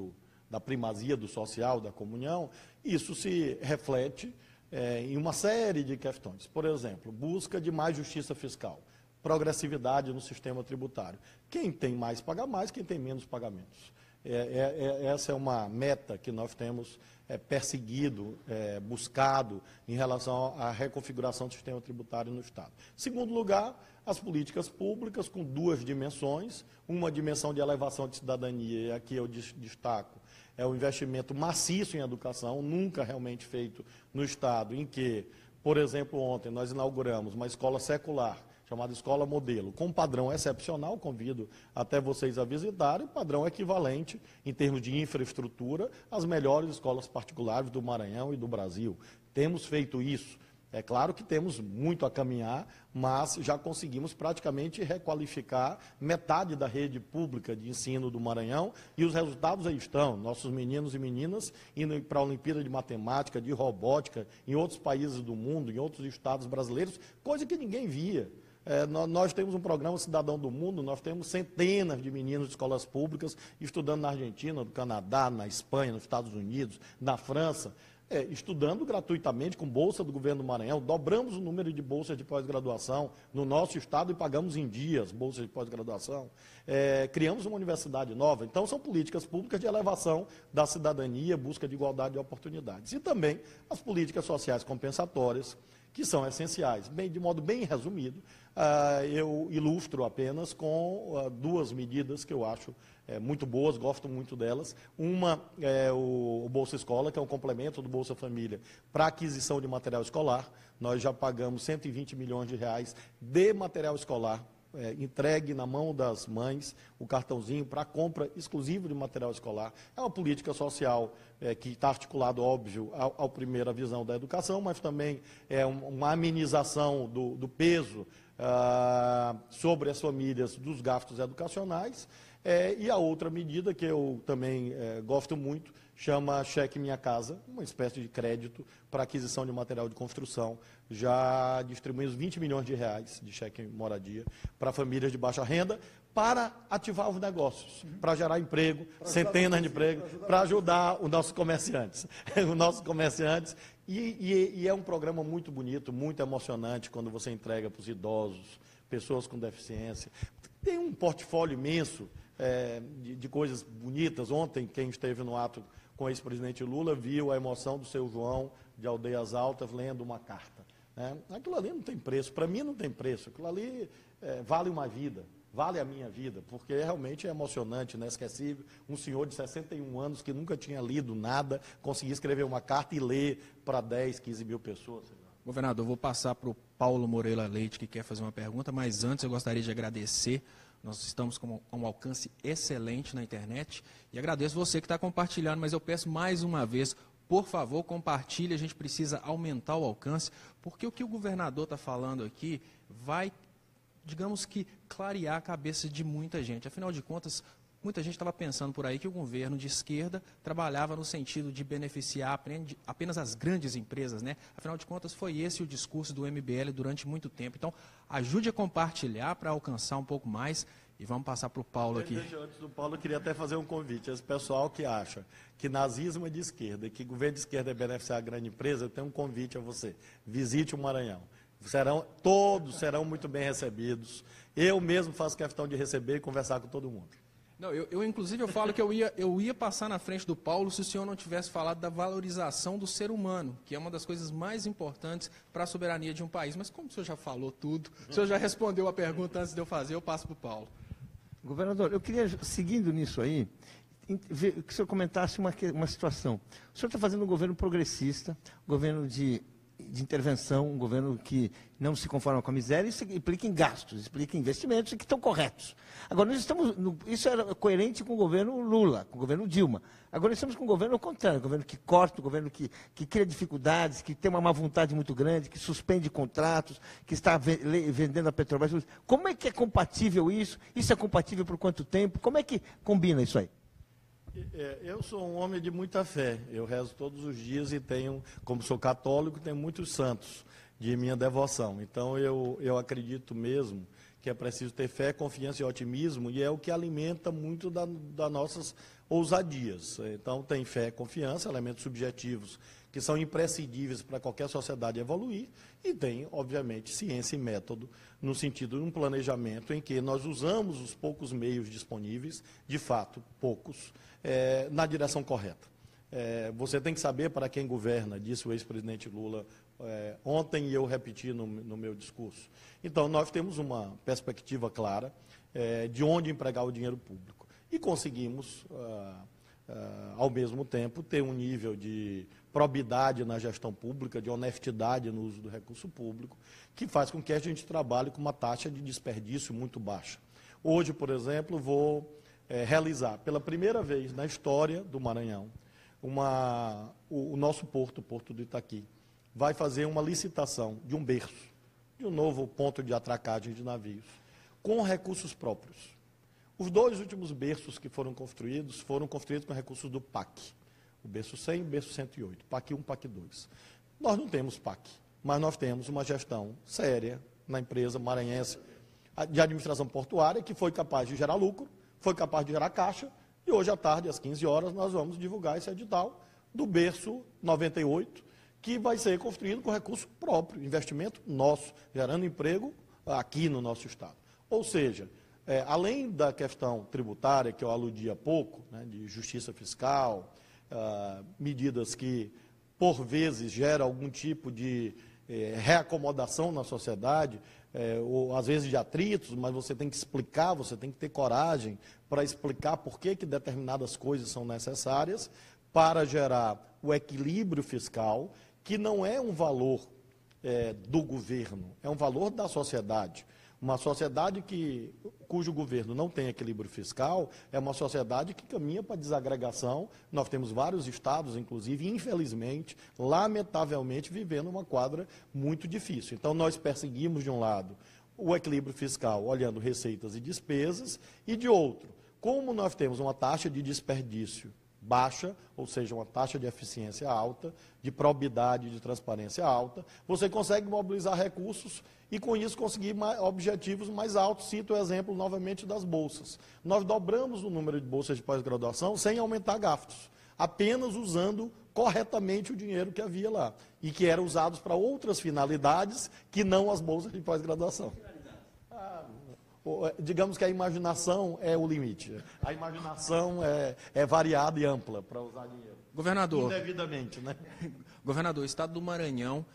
da primazia do social, da comunhão, isso se reflete em uma série de questões. Por exemplo, busca de mais justiça fiscal, progressividade no sistema tributário. Quem tem mais paga mais, quem tem menos paga menos. Essa é uma meta que nós temos perseguido, buscado em relação à reconfiguração do sistema tributário no Estado. Segundo lugar, as políticas públicas com 2 dimensões, uma dimensão de elevação de cidadania, e aqui eu destaco, é o investimento maciço em educação, nunca realmente feito no Estado, em que, por exemplo, ontem nós inauguramos uma escola secular, chamada Escola Modelo, com um padrão excepcional, convido até vocês a visitarem, padrão equivalente, em termos de infraestrutura, às melhores escolas particulares do Maranhão e do Brasil. Temos feito isso. É claro que temos muito a caminhar, mas já conseguimos praticamente requalificar metade da rede pública de ensino do Maranhão, e os resultados aí estão. Nossos meninos e meninas indo para a Olimpíada de Matemática, de Robótica, em outros países do mundo, em outros estados brasileiros, coisa que ninguém via. Nós temos um programa Cidadão do Mundo, nós temos centenas de meninos de escolas públicas estudando na Argentina, no Canadá, na Espanha, nos Estados Unidos, na França, estudando gratuitamente com bolsa do governo do Maranhão. Dobramos o número de bolsas de pós-graduação no nosso estado e pagamos em dias bolsas de pós-graduação. Criamos uma universidade nova. Então, são políticas públicas de elevação da cidadania, busca de igualdade de oportunidades. E também as políticas sociais compensatórias, que são essenciais. De modo bem resumido, eu ilustro apenas com 2 medidas que eu acho muito boas, gosto muito delas. Uma é o Bolsa Escola, que é um complemento do Bolsa Família para aquisição de material escolar. Nós já pagamos 120 milhões de reais de material escolar, entregue na mão das mães, o cartãozinho para compra exclusiva de material escolar. É uma política social que está articulado, óbvio, ao primeira visão da educação, mas também é uma amenização do peso sobre as famílias dos gastos educacionais. E a outra medida que eu também gosto muito, chama Cheque Minha Casa, uma espécie de crédito para aquisição de material de construção. Já distribuímos 20 milhões de reais de cheque moradia para famílias de baixa renda, para ativar os negócios, para gerar emprego, centenas de empregos, para ajudar os nossos comerciantes. E é um programa muito bonito, muito emocionante, quando você entrega para os idosos, pessoas com deficiência. Tem um portfólio imenso de coisas bonitas. Ontem, quem esteve no ato com o ex-presidente Lula viu a emoção do seu João, de Aldeias Altas, lendo uma carta. Aquilo ali não tem preço, para mim não tem preço, aquilo ali vale uma vida, vale a minha vida, porque realmente é emocionante, inesquecível. Um senhor de 61 anos que nunca tinha lido nada, conseguir escrever uma carta e ler para 10, 15 mil pessoas. Governador, eu vou passar para o Paulo Moreira Leite, que quer fazer uma pergunta, mas antes eu gostaria de agradecer. Nós estamos com um alcance excelente na internet e agradeço você que está compartilhando, mas eu peço mais uma vez, por favor, compartilhe, a gente precisa aumentar o alcance, porque o que o governador está falando aqui vai digamos que, clarear a cabeça de muita gente. Afinal de contas, muita gente estava pensando por aí que o governo de esquerda trabalhava no sentido de beneficiar apenas as grandes empresas, né? Afinal de contas, foi esse o discurso do MBL durante muito tempo. Então, ajude a compartilhar para alcançar um pouco mais. E vamos passar para o Paulo aqui. Antes do Paulo, eu queria até fazer um convite. Esse pessoal que acha que nazismo é de esquerda e que governo de esquerda é beneficiar a grande empresa, eu tenho um convite a você. Visite o Maranhão. Todos serão muito bem recebidos. Eu mesmo faço questão de receber e conversar com todo mundo. Não, inclusive, eu falo que eu ia passar na frente do Paulo se o senhor não tivesse falado da valorização do ser humano, que é uma das coisas mais importantes para a soberania de um país. Mas como o senhor já falou tudo, o senhor já respondeu a pergunta antes de eu fazer, eu passo para o Paulo. Governador, eu queria, seguindo nisso aí, que o senhor comentasse uma situação. O senhor está fazendo um governo progressista, governo de intervenção, um governo que não se conforma com a miséria, isso implica em gastos, implica em investimentos que estão corretos. Agora, isso era coerente com o governo Lula, com o governo Dilma. Agora, estamos com um governo ao contrário, um governo que corta, um governo que cria dificuldades, que tem uma má vontade muito grande, que suspende contratos, que está vendendo a Petrobras. Como é que é compatível isso? Isso é compatível por quanto tempo? Como é que combina isso aí? Eu sou um homem de muita fé. Eu rezo todos os dias e tenho, como sou católico, tenho muitos santos de minha devoção. Então, eu acredito mesmo que é preciso ter fé, confiança e otimismo, e é o que alimenta muito das nossas ousadias. Então, tem fé, confiança, elementos subjetivos que são imprescindíveis para qualquer sociedade evoluir, e tem, obviamente, ciência e método, no sentido de um planejamento em que nós usamos os poucos meios disponíveis, de fato, poucos, na direção correta. Você tem que saber para quem governa, disse o ex-presidente Lula ontem, e eu repeti no meu discurso. Então, nós temos uma perspectiva clara de onde empregar o dinheiro público. E conseguimos, ao mesmo tempo, ter um nível de probidade na gestão pública, de honestidade no uso do recurso público, que faz com que a gente trabalhe com uma taxa de desperdício muito baixa. Hoje, por exemplo, vou realizar, pela primeira vez na história do Maranhão, o nosso porto, o Porto do Itaqui, vai fazer uma licitação de um berço, de um novo ponto de atracagem de navios, com recursos próprios. Os dois últimos berços que foram construídos com recursos do PAC. O berço 100 e o berço 108, PAC 1, PAC 2. Nós não temos PAC, mas nós temos uma gestão séria na empresa maranhense de administração portuária, que foi capaz de gerar lucro, foi capaz de gerar caixa, e hoje à tarde, às 15 horas, nós vamos divulgar esse edital do berço 98, que vai ser construído com recurso próprio, investimento nosso, gerando emprego aqui no nosso estado. Ou seja, além da questão tributária, que eu aludi há pouco, né, de justiça fiscal, medidas que, por vezes, geram algum tipo de reacomodação na sociedade, ou às vezes de atritos, mas você tem que explicar, você tem que ter coragem para explicar por que determinadas coisas são necessárias para gerar o equilíbrio fiscal, que não é um valor do governo, é um valor da sociedade. Uma sociedade cujo governo não tem equilíbrio fiscal é uma sociedade que caminha para a desagregação. Nós temos vários estados, inclusive, infelizmente, lamentavelmente, vivendo uma quadra muito difícil. Então, nós perseguimos, de um lado, o equilíbrio fiscal, olhando receitas e despesas, e, de outro, como nós temos uma taxa de desperdício baixa, ou seja, uma taxa de eficiência alta, de probidade, de transparência alta, você consegue mobilizar recursos e, com isso, conseguir objetivos mais altos. Cito o exemplo, novamente, das bolsas. Nós dobramos o número de bolsas de pós-graduação sem aumentar gastos, apenas usando corretamente o dinheiro que havia lá, e que era usado para outras finalidades que não as bolsas de pós-graduação. Digamos que a imaginação é o limite. A imaginação é variada e ampla para usar dinheiro. Governador. Indevidamente, né? Governador, o Estado do Maranhão,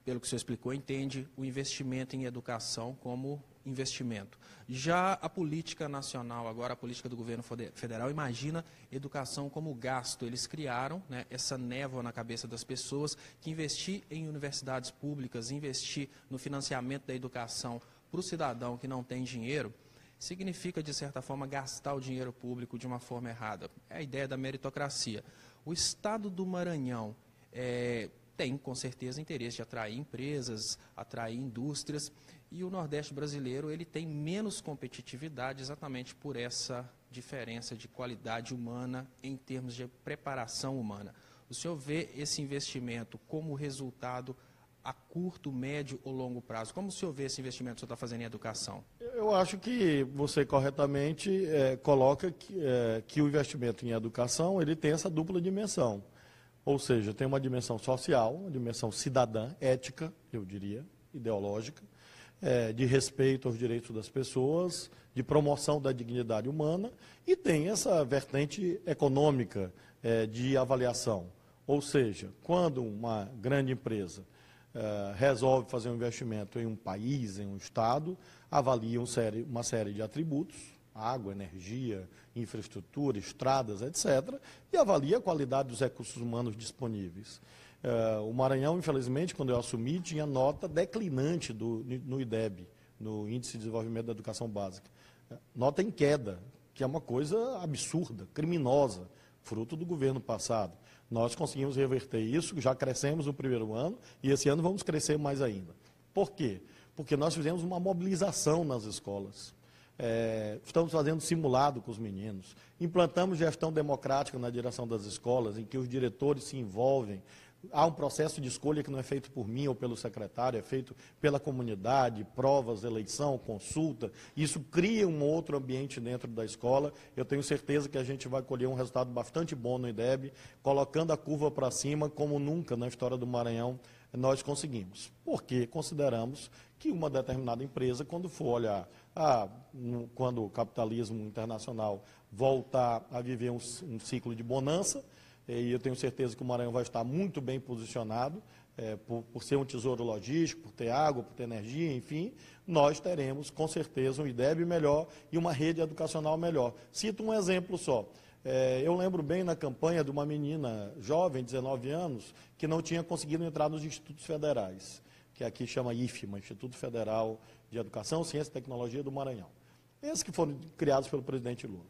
pelo que o senhor explicou, entende o investimento em educação como investimento. Já a política nacional, agora a política do governo federal, imagina educação como gasto. Eles criaram, né, essa névoa na cabeça das pessoas que investir em universidades públicas, investir no financiamento da educação para o cidadão que não tem dinheiro, significa, de certa forma, gastar o dinheiro público de uma forma errada. É a ideia da meritocracia. O Estado do Maranhão tem, com certeza, interesse de atrair empresas, atrair indústrias, e o Nordeste brasileiro ele tem menos competitividade exatamente por essa diferença de qualidade humana em termos de preparação humana. O senhor vê esse investimento como resultado a curto, médio ou longo prazo? Como o senhor vê esse investimento que o senhor está fazendo em educação? Eu acho que você corretamente coloca que o investimento em educação ele tem essa dupla dimensão. Ou seja, tem uma dimensão social, uma dimensão cidadã, ética, eu diria, ideológica, de respeito aos direitos das pessoas, de promoção da dignidade humana, e tem essa vertente econômica de avaliação. Ou seja, quando uma grande empresa resolve fazer um investimento em um país, em um estado, avalia uma série de atributos, água, energia, infraestrutura, estradas, etc., e avalia a qualidade dos recursos humanos disponíveis. O Maranhão, infelizmente, quando eu assumi, tinha nota declinante no IDEB, no Índice de Desenvolvimento da Educação Básica. Nota em queda, que é uma coisa absurda, criminosa, fruto do governo passado. Nós conseguimos reverter isso, já crescemos no primeiro ano e esse ano vamos crescer mais ainda. Por quê? Porque nós fizemos uma mobilização nas escolas. Estamos fazendo simulado com os meninos. Implantamos gestão democrática na direção das escolas, em que os diretores se envolvem. Há um processo de escolha que não é feito por mim ou pelo secretário, é feito pela comunidade, provas, eleição, consulta. Isso cria um outro ambiente dentro da escola. Eu tenho certeza que a gente vai colher um resultado bastante bom no IDEB, colocando a curva para cima, como nunca na história do Maranhão nós conseguimos. Porque consideramos que uma determinada empresa, quando for olhar, quando o capitalismo internacional voltar a viver um ciclo de bonança, e eu tenho certeza que o Maranhão vai estar muito bem posicionado, por ser um tesouro logístico, por ter água, por ter energia, enfim, nós teremos, com certeza, um IDEB melhor e uma rede educacional melhor. Cito um exemplo só. Eu lembro bem na campanha de uma menina jovem, 19 anos, que não tinha conseguido entrar nos institutos federais, que aqui chama IFMA, Instituto Federal de Educação, Ciência e Tecnologia do Maranhão. Esses que foram criados pelo presidente Lula.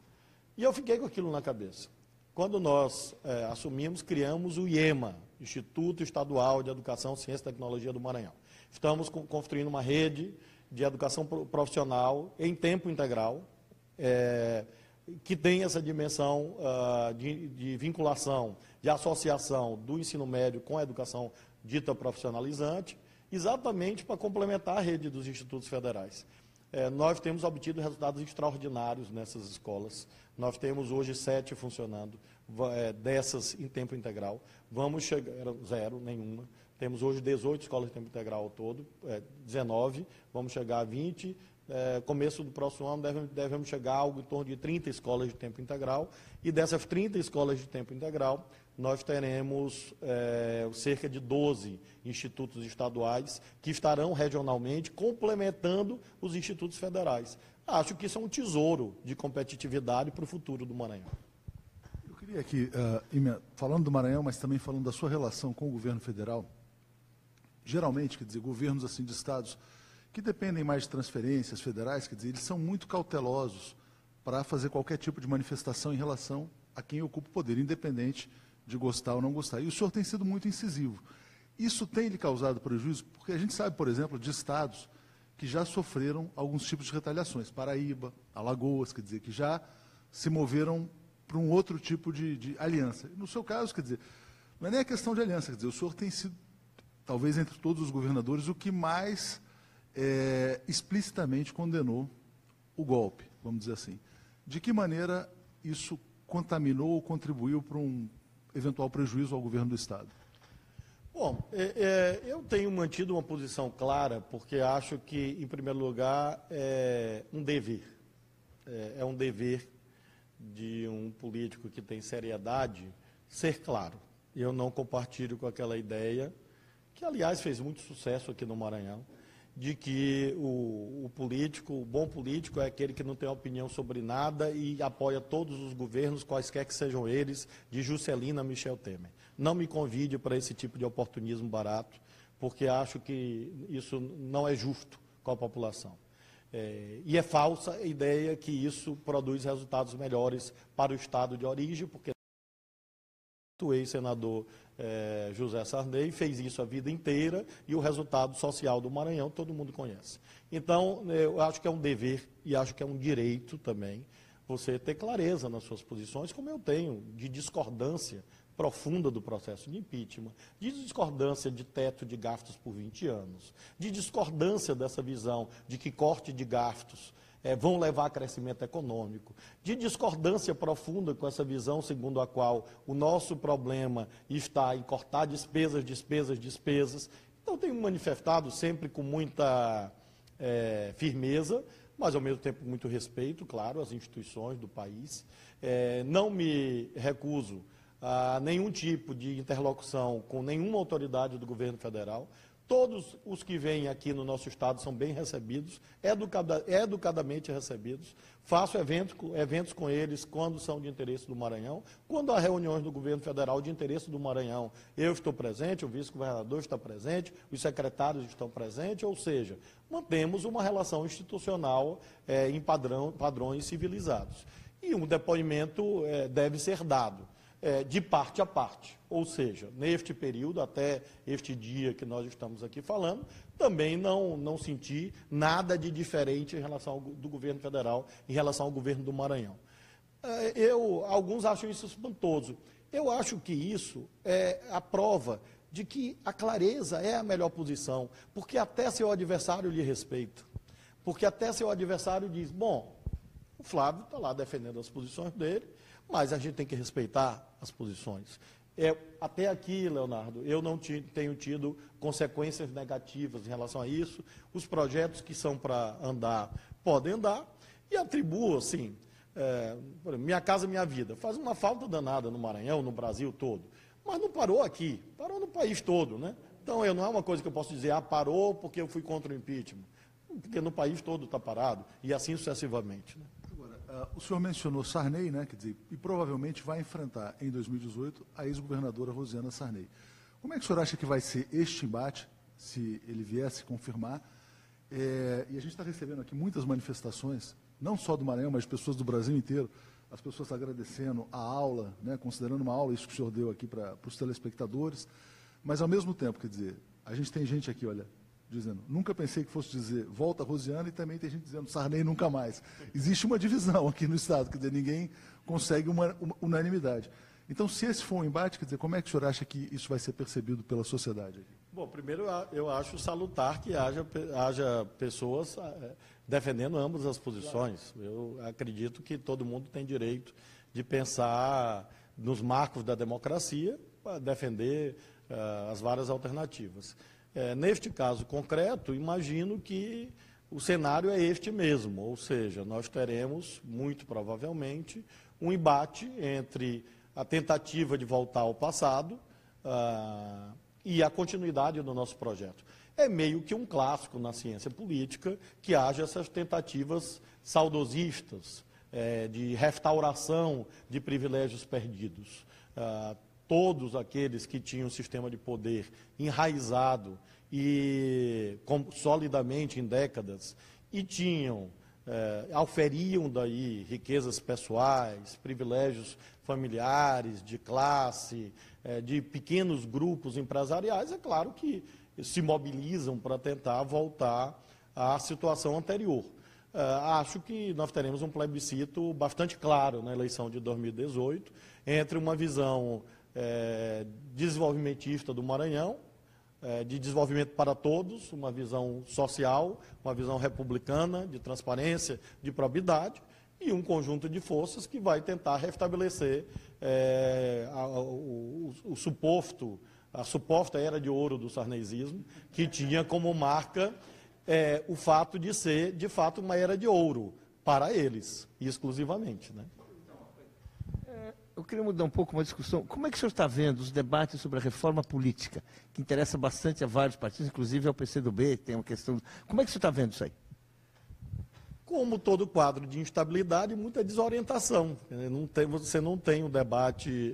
E eu fiquei com aquilo na cabeça. Quando nós assumimos, criamos o IEMA, Instituto Estadual de Educação, Ciência e Tecnologia do Maranhão. Estamos construindo uma rede de educação profissional em tempo integral, que tem essa dimensão de vinculação, de associação do ensino médio com a educação dita profissionalizante, exatamente para complementar a rede dos institutos federais. Nós temos obtido resultados extraordinários nessas escolas. Nós temos hoje 7 funcionando, dessas em tempo integral. Vamos chegar, zero, nenhuma. Temos hoje 18 escolas de tempo integral ao todo, 19, vamos chegar a 20. Começo do próximo ano devemos chegar a algo em torno de 30 escolas de tempo integral. E dessas 30 escolas de tempo integral, nós teremos cerca de 12 institutos estaduais que estarão regionalmente complementando os institutos federais. Acho que isso é um tesouro de competitividade para o futuro do Maranhão. Eu queria aqui, falando do Maranhão, mas também falando da sua relação com o governo federal, geralmente, quer dizer, governos assim de estados que dependem mais de transferências federais, quer dizer, eles são muito cautelosos para fazer qualquer tipo de manifestação em relação a quem ocupa o poder, independente de gostar ou não gostar. E o senhor tem sido muito incisivo. Isso tem lhe causado prejuízo? Porque a gente sabe, por exemplo, de estados que já sofreram alguns tipos de retaliações. Paraíba, Alagoas, quer dizer, que já se moveram para um outro tipo de aliança. No seu caso, quer dizer, não é nem a questão de aliança, quer dizer, o senhor tem sido, talvez entre todos os governadores, o que mais explicitamente condenou o golpe, vamos dizer assim. De que maneira isso contaminou ou contribuiu para um eventual prejuízo ao governo do Estado? Bom, eu tenho mantido uma posição clara, porque acho que, em primeiro lugar, é um dever. É um dever de um político que tem seriedade ser claro. Eu não compartilho com aquela ideia, que, aliás, fez muito sucesso aqui no Maranhão, de que o bom político é aquele que não tem opinião sobre nada e apoia todos os governos, quaisquer que sejam eles, de Juscelino a Michel Temer. Não me convide para esse tipo de oportunismo barato, porque acho que isso não é justo com a população. E é falsa a ideia que isso produz resultados melhores para o estado de origem, porque o ex-senador José Sarney, fez isso a vida inteira e o resultado social do Maranhão todo mundo conhece. Então, eu acho que é um dever e acho que é um direito também você ter clareza nas suas posições, como eu tenho, de discordância profunda do processo de impeachment, de discordância de teto de gastos por 20 anos, de discordância dessa visão de que corte de gastos vão levar a crescimento econômico, de discordância profunda com essa visão segundo a qual o nosso problema está em cortar despesas. Então, tenho manifestado sempre com muita firmeza, mas ao mesmo tempo muito respeito, claro, às instituições do país. Não me recuso a nenhum tipo de interlocução com nenhuma autoridade do governo federal. Todos os que vêm aqui no nosso estado são bem recebidos, educadamente recebidos. Faço eventos com eles quando são de interesse do Maranhão. Quando há reuniões do governo federal de interesse do Maranhão, eu estou presente, o vice-governador está presente, os secretários estão presentes, ou seja, mantemos uma relação institucional em padrões civilizados. E um depoimento deve ser dado de parte a parte, ou seja, neste período, até este dia que nós estamos aqui falando, também não senti nada de diferente em relação do governo federal, em relação ao governo do Maranhão. Alguns acham isso espantoso. Eu acho que isso é a prova de que a clareza é a melhor posição, porque até seu adversário lhe respeita, porque até seu adversário diz, bom, o Flávio está lá defendendo as posições dele, mas a gente tem que respeitar as posições. Até aqui, Leonardo, eu não tenho tido consequências negativas em relação a isso. Os projetos que são para andar, podem andar, e atribuo, assim, por exemplo, Minha Casa Minha Vida. Faz uma falta danada no Maranhão, no Brasil todo, mas não parou aqui, parou no país todo, né? Então, não é uma coisa que eu posso dizer, parou porque eu fui contra o impeachment, porque no país todo está parado, e assim sucessivamente, né? O senhor mencionou Sarney, né, quer dizer, e provavelmente vai enfrentar em 2018 a ex-governadora Rosiana Sarney. Como é que o senhor acha que vai ser este embate, se ele viesse confirmar? E a gente está recebendo aqui muitas manifestações, não só do Maranhão, mas de pessoas do Brasil inteiro, as pessoas agradecendo a aula, né, considerando uma aula, isso que o senhor deu aqui para os telespectadores, mas ao mesmo tempo, quer dizer, a gente tem gente aqui, olha, dizendo, nunca pensei que fosse dizer volta Rosiana, e também tem gente dizendo Sarney nunca mais. Existe uma divisão aqui no Estado, quer dizer, ninguém consegue uma unanimidade. Então, se esse for um embate, quer dizer, como é que o senhor acha que isso vai ser percebido pela sociedade? Bom, primeiro eu acho salutar que haja pessoas defendendo ambas as posições. Eu acredito que todo mundo tem direito de pensar nos marcos da democracia para defender as várias alternativas. Neste caso concreto, imagino que o cenário é este mesmo, ou seja, nós teremos, muito provavelmente, um embate entre a tentativa de voltar ao passado e a continuidade do nosso projeto. É meio que um clássico na ciência política que haja essas tentativas saudosistas de restauração de privilégios perdidos. Todos aqueles que tinham um sistema de poder enraizado e solidamente em décadas e auferiam daí riquezas pessoais, privilégios familiares, de classe, de pequenos grupos empresariais, é claro que se mobilizam para tentar voltar à situação anterior. Acho que nós teremos um plebiscito bastante claro na eleição de 2018, entre uma visão desenvolvimentista do Maranhão, de desenvolvimento para todos, uma visão social, uma visão republicana, de transparência, de probidade, e um conjunto de forças que vai tentar restabelecer a suposta era de ouro do sarneyismo, que tinha como marca o fato de ser, de fato, uma era de ouro para eles, exclusivamente, né? Eu queria mudar um pouco uma discussão. Como é que o senhor está vendo os debates sobre a reforma política, que interessa bastante a vários partidos, inclusive ao PCdoB, tem uma questão... Como é que o senhor está vendo isso aí? Como todo quadro de instabilidade, muita desorientação. Você não tem um debate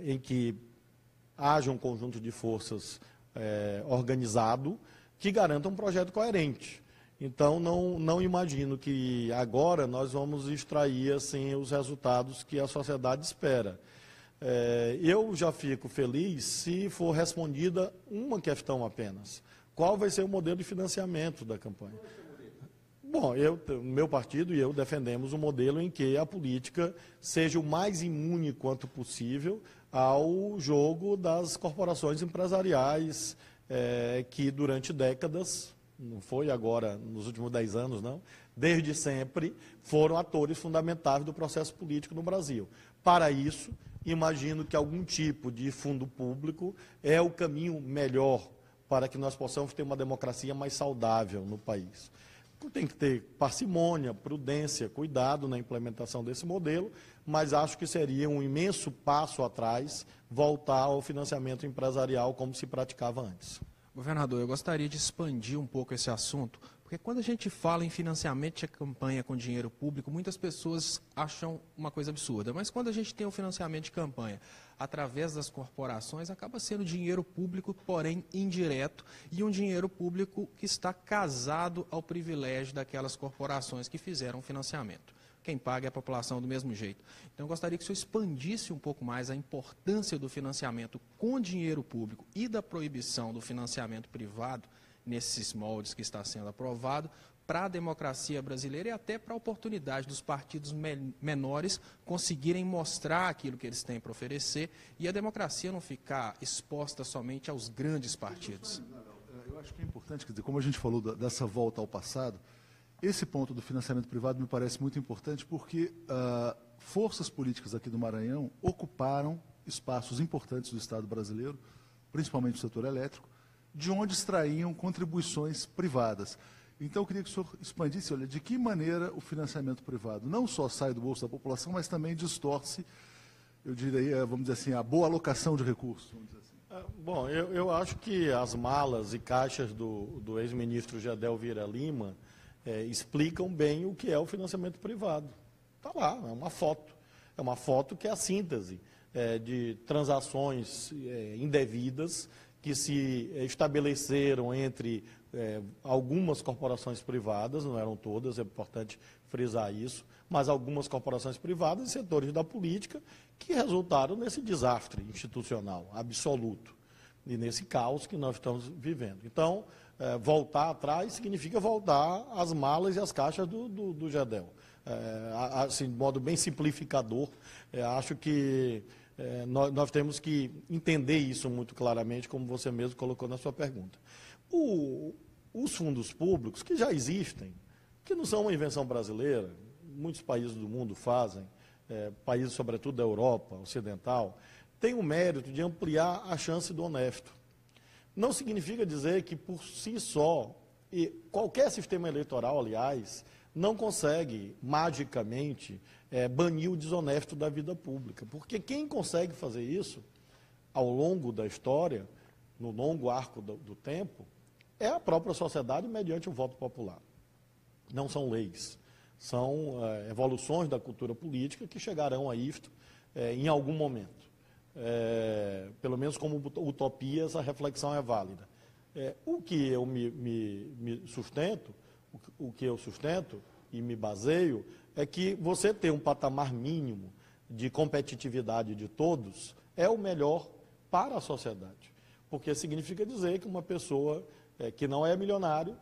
em que haja um conjunto de forças organizado que garanta um projeto coerente. Então, não imagino que agora nós vamos extrair assim, os resultados que a sociedade espera. Eu já fico feliz se for respondida uma questão apenas. Qual vai ser o modelo de financiamento da campanha? Bom, meu partido e eu defendemos um modelo em que a política seja o mais imune quanto possível ao jogo das corporações empresariais que durante décadas, não foi agora nos últimos 10 anos, não, desde sempre foram atores fundamentais do processo político no Brasil. Para isso, imagino que algum tipo de fundo público é o caminho melhor para que nós possamos ter uma democracia mais saudável no país. Tem que ter parcimônia, prudência, cuidado na implementação desse modelo, mas acho que seria um imenso passo atrás voltar ao financiamento empresarial como se praticava antes. Governador, eu gostaria de expandir um pouco esse assunto, porque quando a gente fala em financiamento de campanha com dinheiro público, muitas pessoas acham uma coisa absurda, mas quando a gente tem o financiamento de campanha através das corporações, acaba sendo dinheiro público, porém indireto, e um dinheiro público que está casado ao privilégio daquelas corporações que fizeram o financiamento. Quem paga é a população do mesmo jeito. Então, eu gostaria que o senhor expandisse um pouco mais a importância do financiamento com dinheiro público e da proibição do financiamento privado, nesses moldes que está sendo aprovado, para a democracia brasileira e até para a oportunidade dos partidos menores conseguirem mostrar aquilo que eles têm para oferecer e a democracia não ficar exposta somente aos grandes partidos. Eu acho que é importante, quer dizer, como a gente falou dessa volta ao passado, esse ponto do financiamento privado me parece muito importante porque forças políticas aqui do Maranhão ocuparam espaços importantes do Estado brasileiro, principalmente o setor elétrico, de onde extraíam contribuições privadas. Então, eu queria que o senhor expandisse, olha, de que maneira o financiamento privado não só sai do bolso da população, mas também distorce, eu diria, vamos dizer assim, a boa alocação de recursos. Vamos dizer assim. Bom, eu acho que as malas e caixas do ex-ministro Gedel Vieira Lima explicam bem o que é o financiamento privado. Está lá, é uma foto. É uma foto que é a síntese de transações indevidas que se estabeleceram entre algumas corporações privadas, não eram todas, é importante frisar isso, mas algumas corporações privadas e setores da política que resultaram nesse desastre institucional absoluto e nesse caos que nós estamos vivendo. Então, voltar atrás significa voltar às malas e às caixas do Gedel. Assim, de modo bem simplificador, acho que nós temos que entender isso muito claramente, como você mesmo colocou na sua pergunta. Os fundos públicos, que já existem, que não são uma invenção brasileira, muitos países do mundo fazem, países, sobretudo da Europa Ocidental, têm o mérito de ampliar a chance do honesto. Não significa dizer que, por si só, e qualquer sistema eleitoral, aliás, não consegue, magicamente, banir o desonesto da vida pública. Porque quem consegue fazer isso, ao longo da história, no longo arco do tempo, é a própria sociedade mediante o voto popular. Não são leis, são evoluções da cultura política que chegarão a isto em algum momento. Pelo menos como utopia, essa reflexão é válida. O que eu me sustento, o que eu sustento e me baseio, é que você ter um patamar mínimo de competitividade de todos é o melhor para a sociedade. Porque significa dizer que uma pessoa que não é milionário,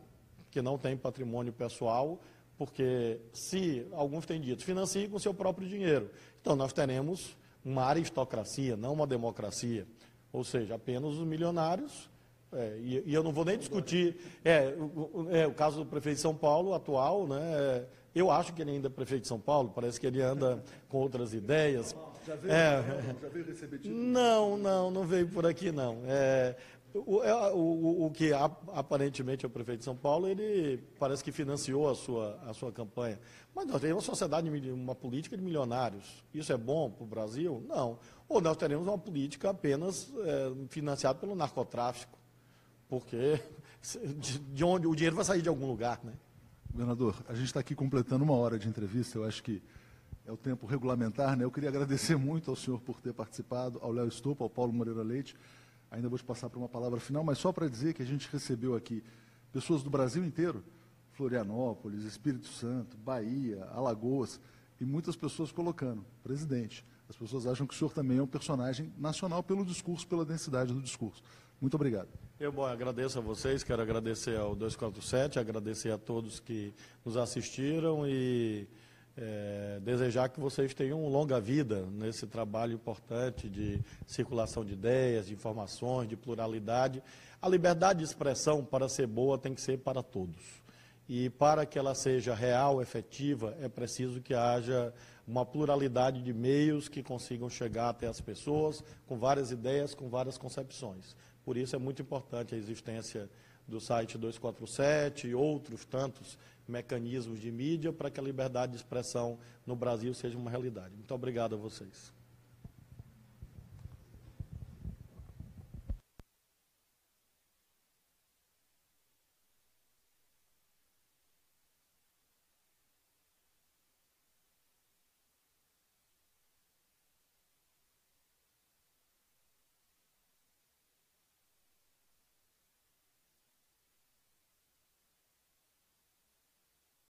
que não tem patrimônio pessoal, porque se, alguns têm dito, financie com seu próprio dinheiro. Então, nós teremos uma aristocracia, não uma democracia, ou seja, apenas os milionários, e eu não vou nem discutir, o caso do prefeito de São Paulo atual, né, eu acho que ele ainda é prefeito de São Paulo, parece que ele anda com outras ideias. Já veio receber título? Não veio por aqui, não. O que aparentemente é o prefeito de São Paulo, ele parece que financiou a sua campanha. Mas nós temos uma sociedade, uma política de milionários. Isso é bom para o Brasil? Não. Ou nós teremos uma política apenas financiada pelo narcotráfico. Porque de onde o dinheiro vai sair de algum lugar, né? Governador, a gente está aqui completando 1 hora de entrevista, eu acho que é o tempo regulamentar, né? Eu queria agradecer muito ao senhor por ter participado, ao Léo Estopa, ao Paulo Moreira Leite. Ainda vou te passar para uma palavra final, mas só para dizer que a gente recebeu aqui pessoas do Brasil inteiro, Florianópolis, Espírito Santo, Bahia, Alagoas, e muitas pessoas colocando, presidente, as pessoas acham que o senhor também é um personagem nacional pelo discurso, pela densidade do discurso. Muito obrigado. Eu agradeço a vocês, quero agradecer ao 247, agradecer a todos que nos assistiram e desejar que vocês tenham longa vida nesse trabalho importante de circulação de ideias, de informações, de pluralidade. A liberdade de expressão, para ser boa, tem que ser para todos. E para que ela seja real, efetiva, é preciso que haja uma pluralidade de meios que consigam chegar até as pessoas com várias ideias, com várias concepções. Por isso é muito importante a existência do site 247 e outros tantos mecanismos de mídia para que a liberdade de expressão no Brasil seja uma realidade. Muito obrigado a vocês.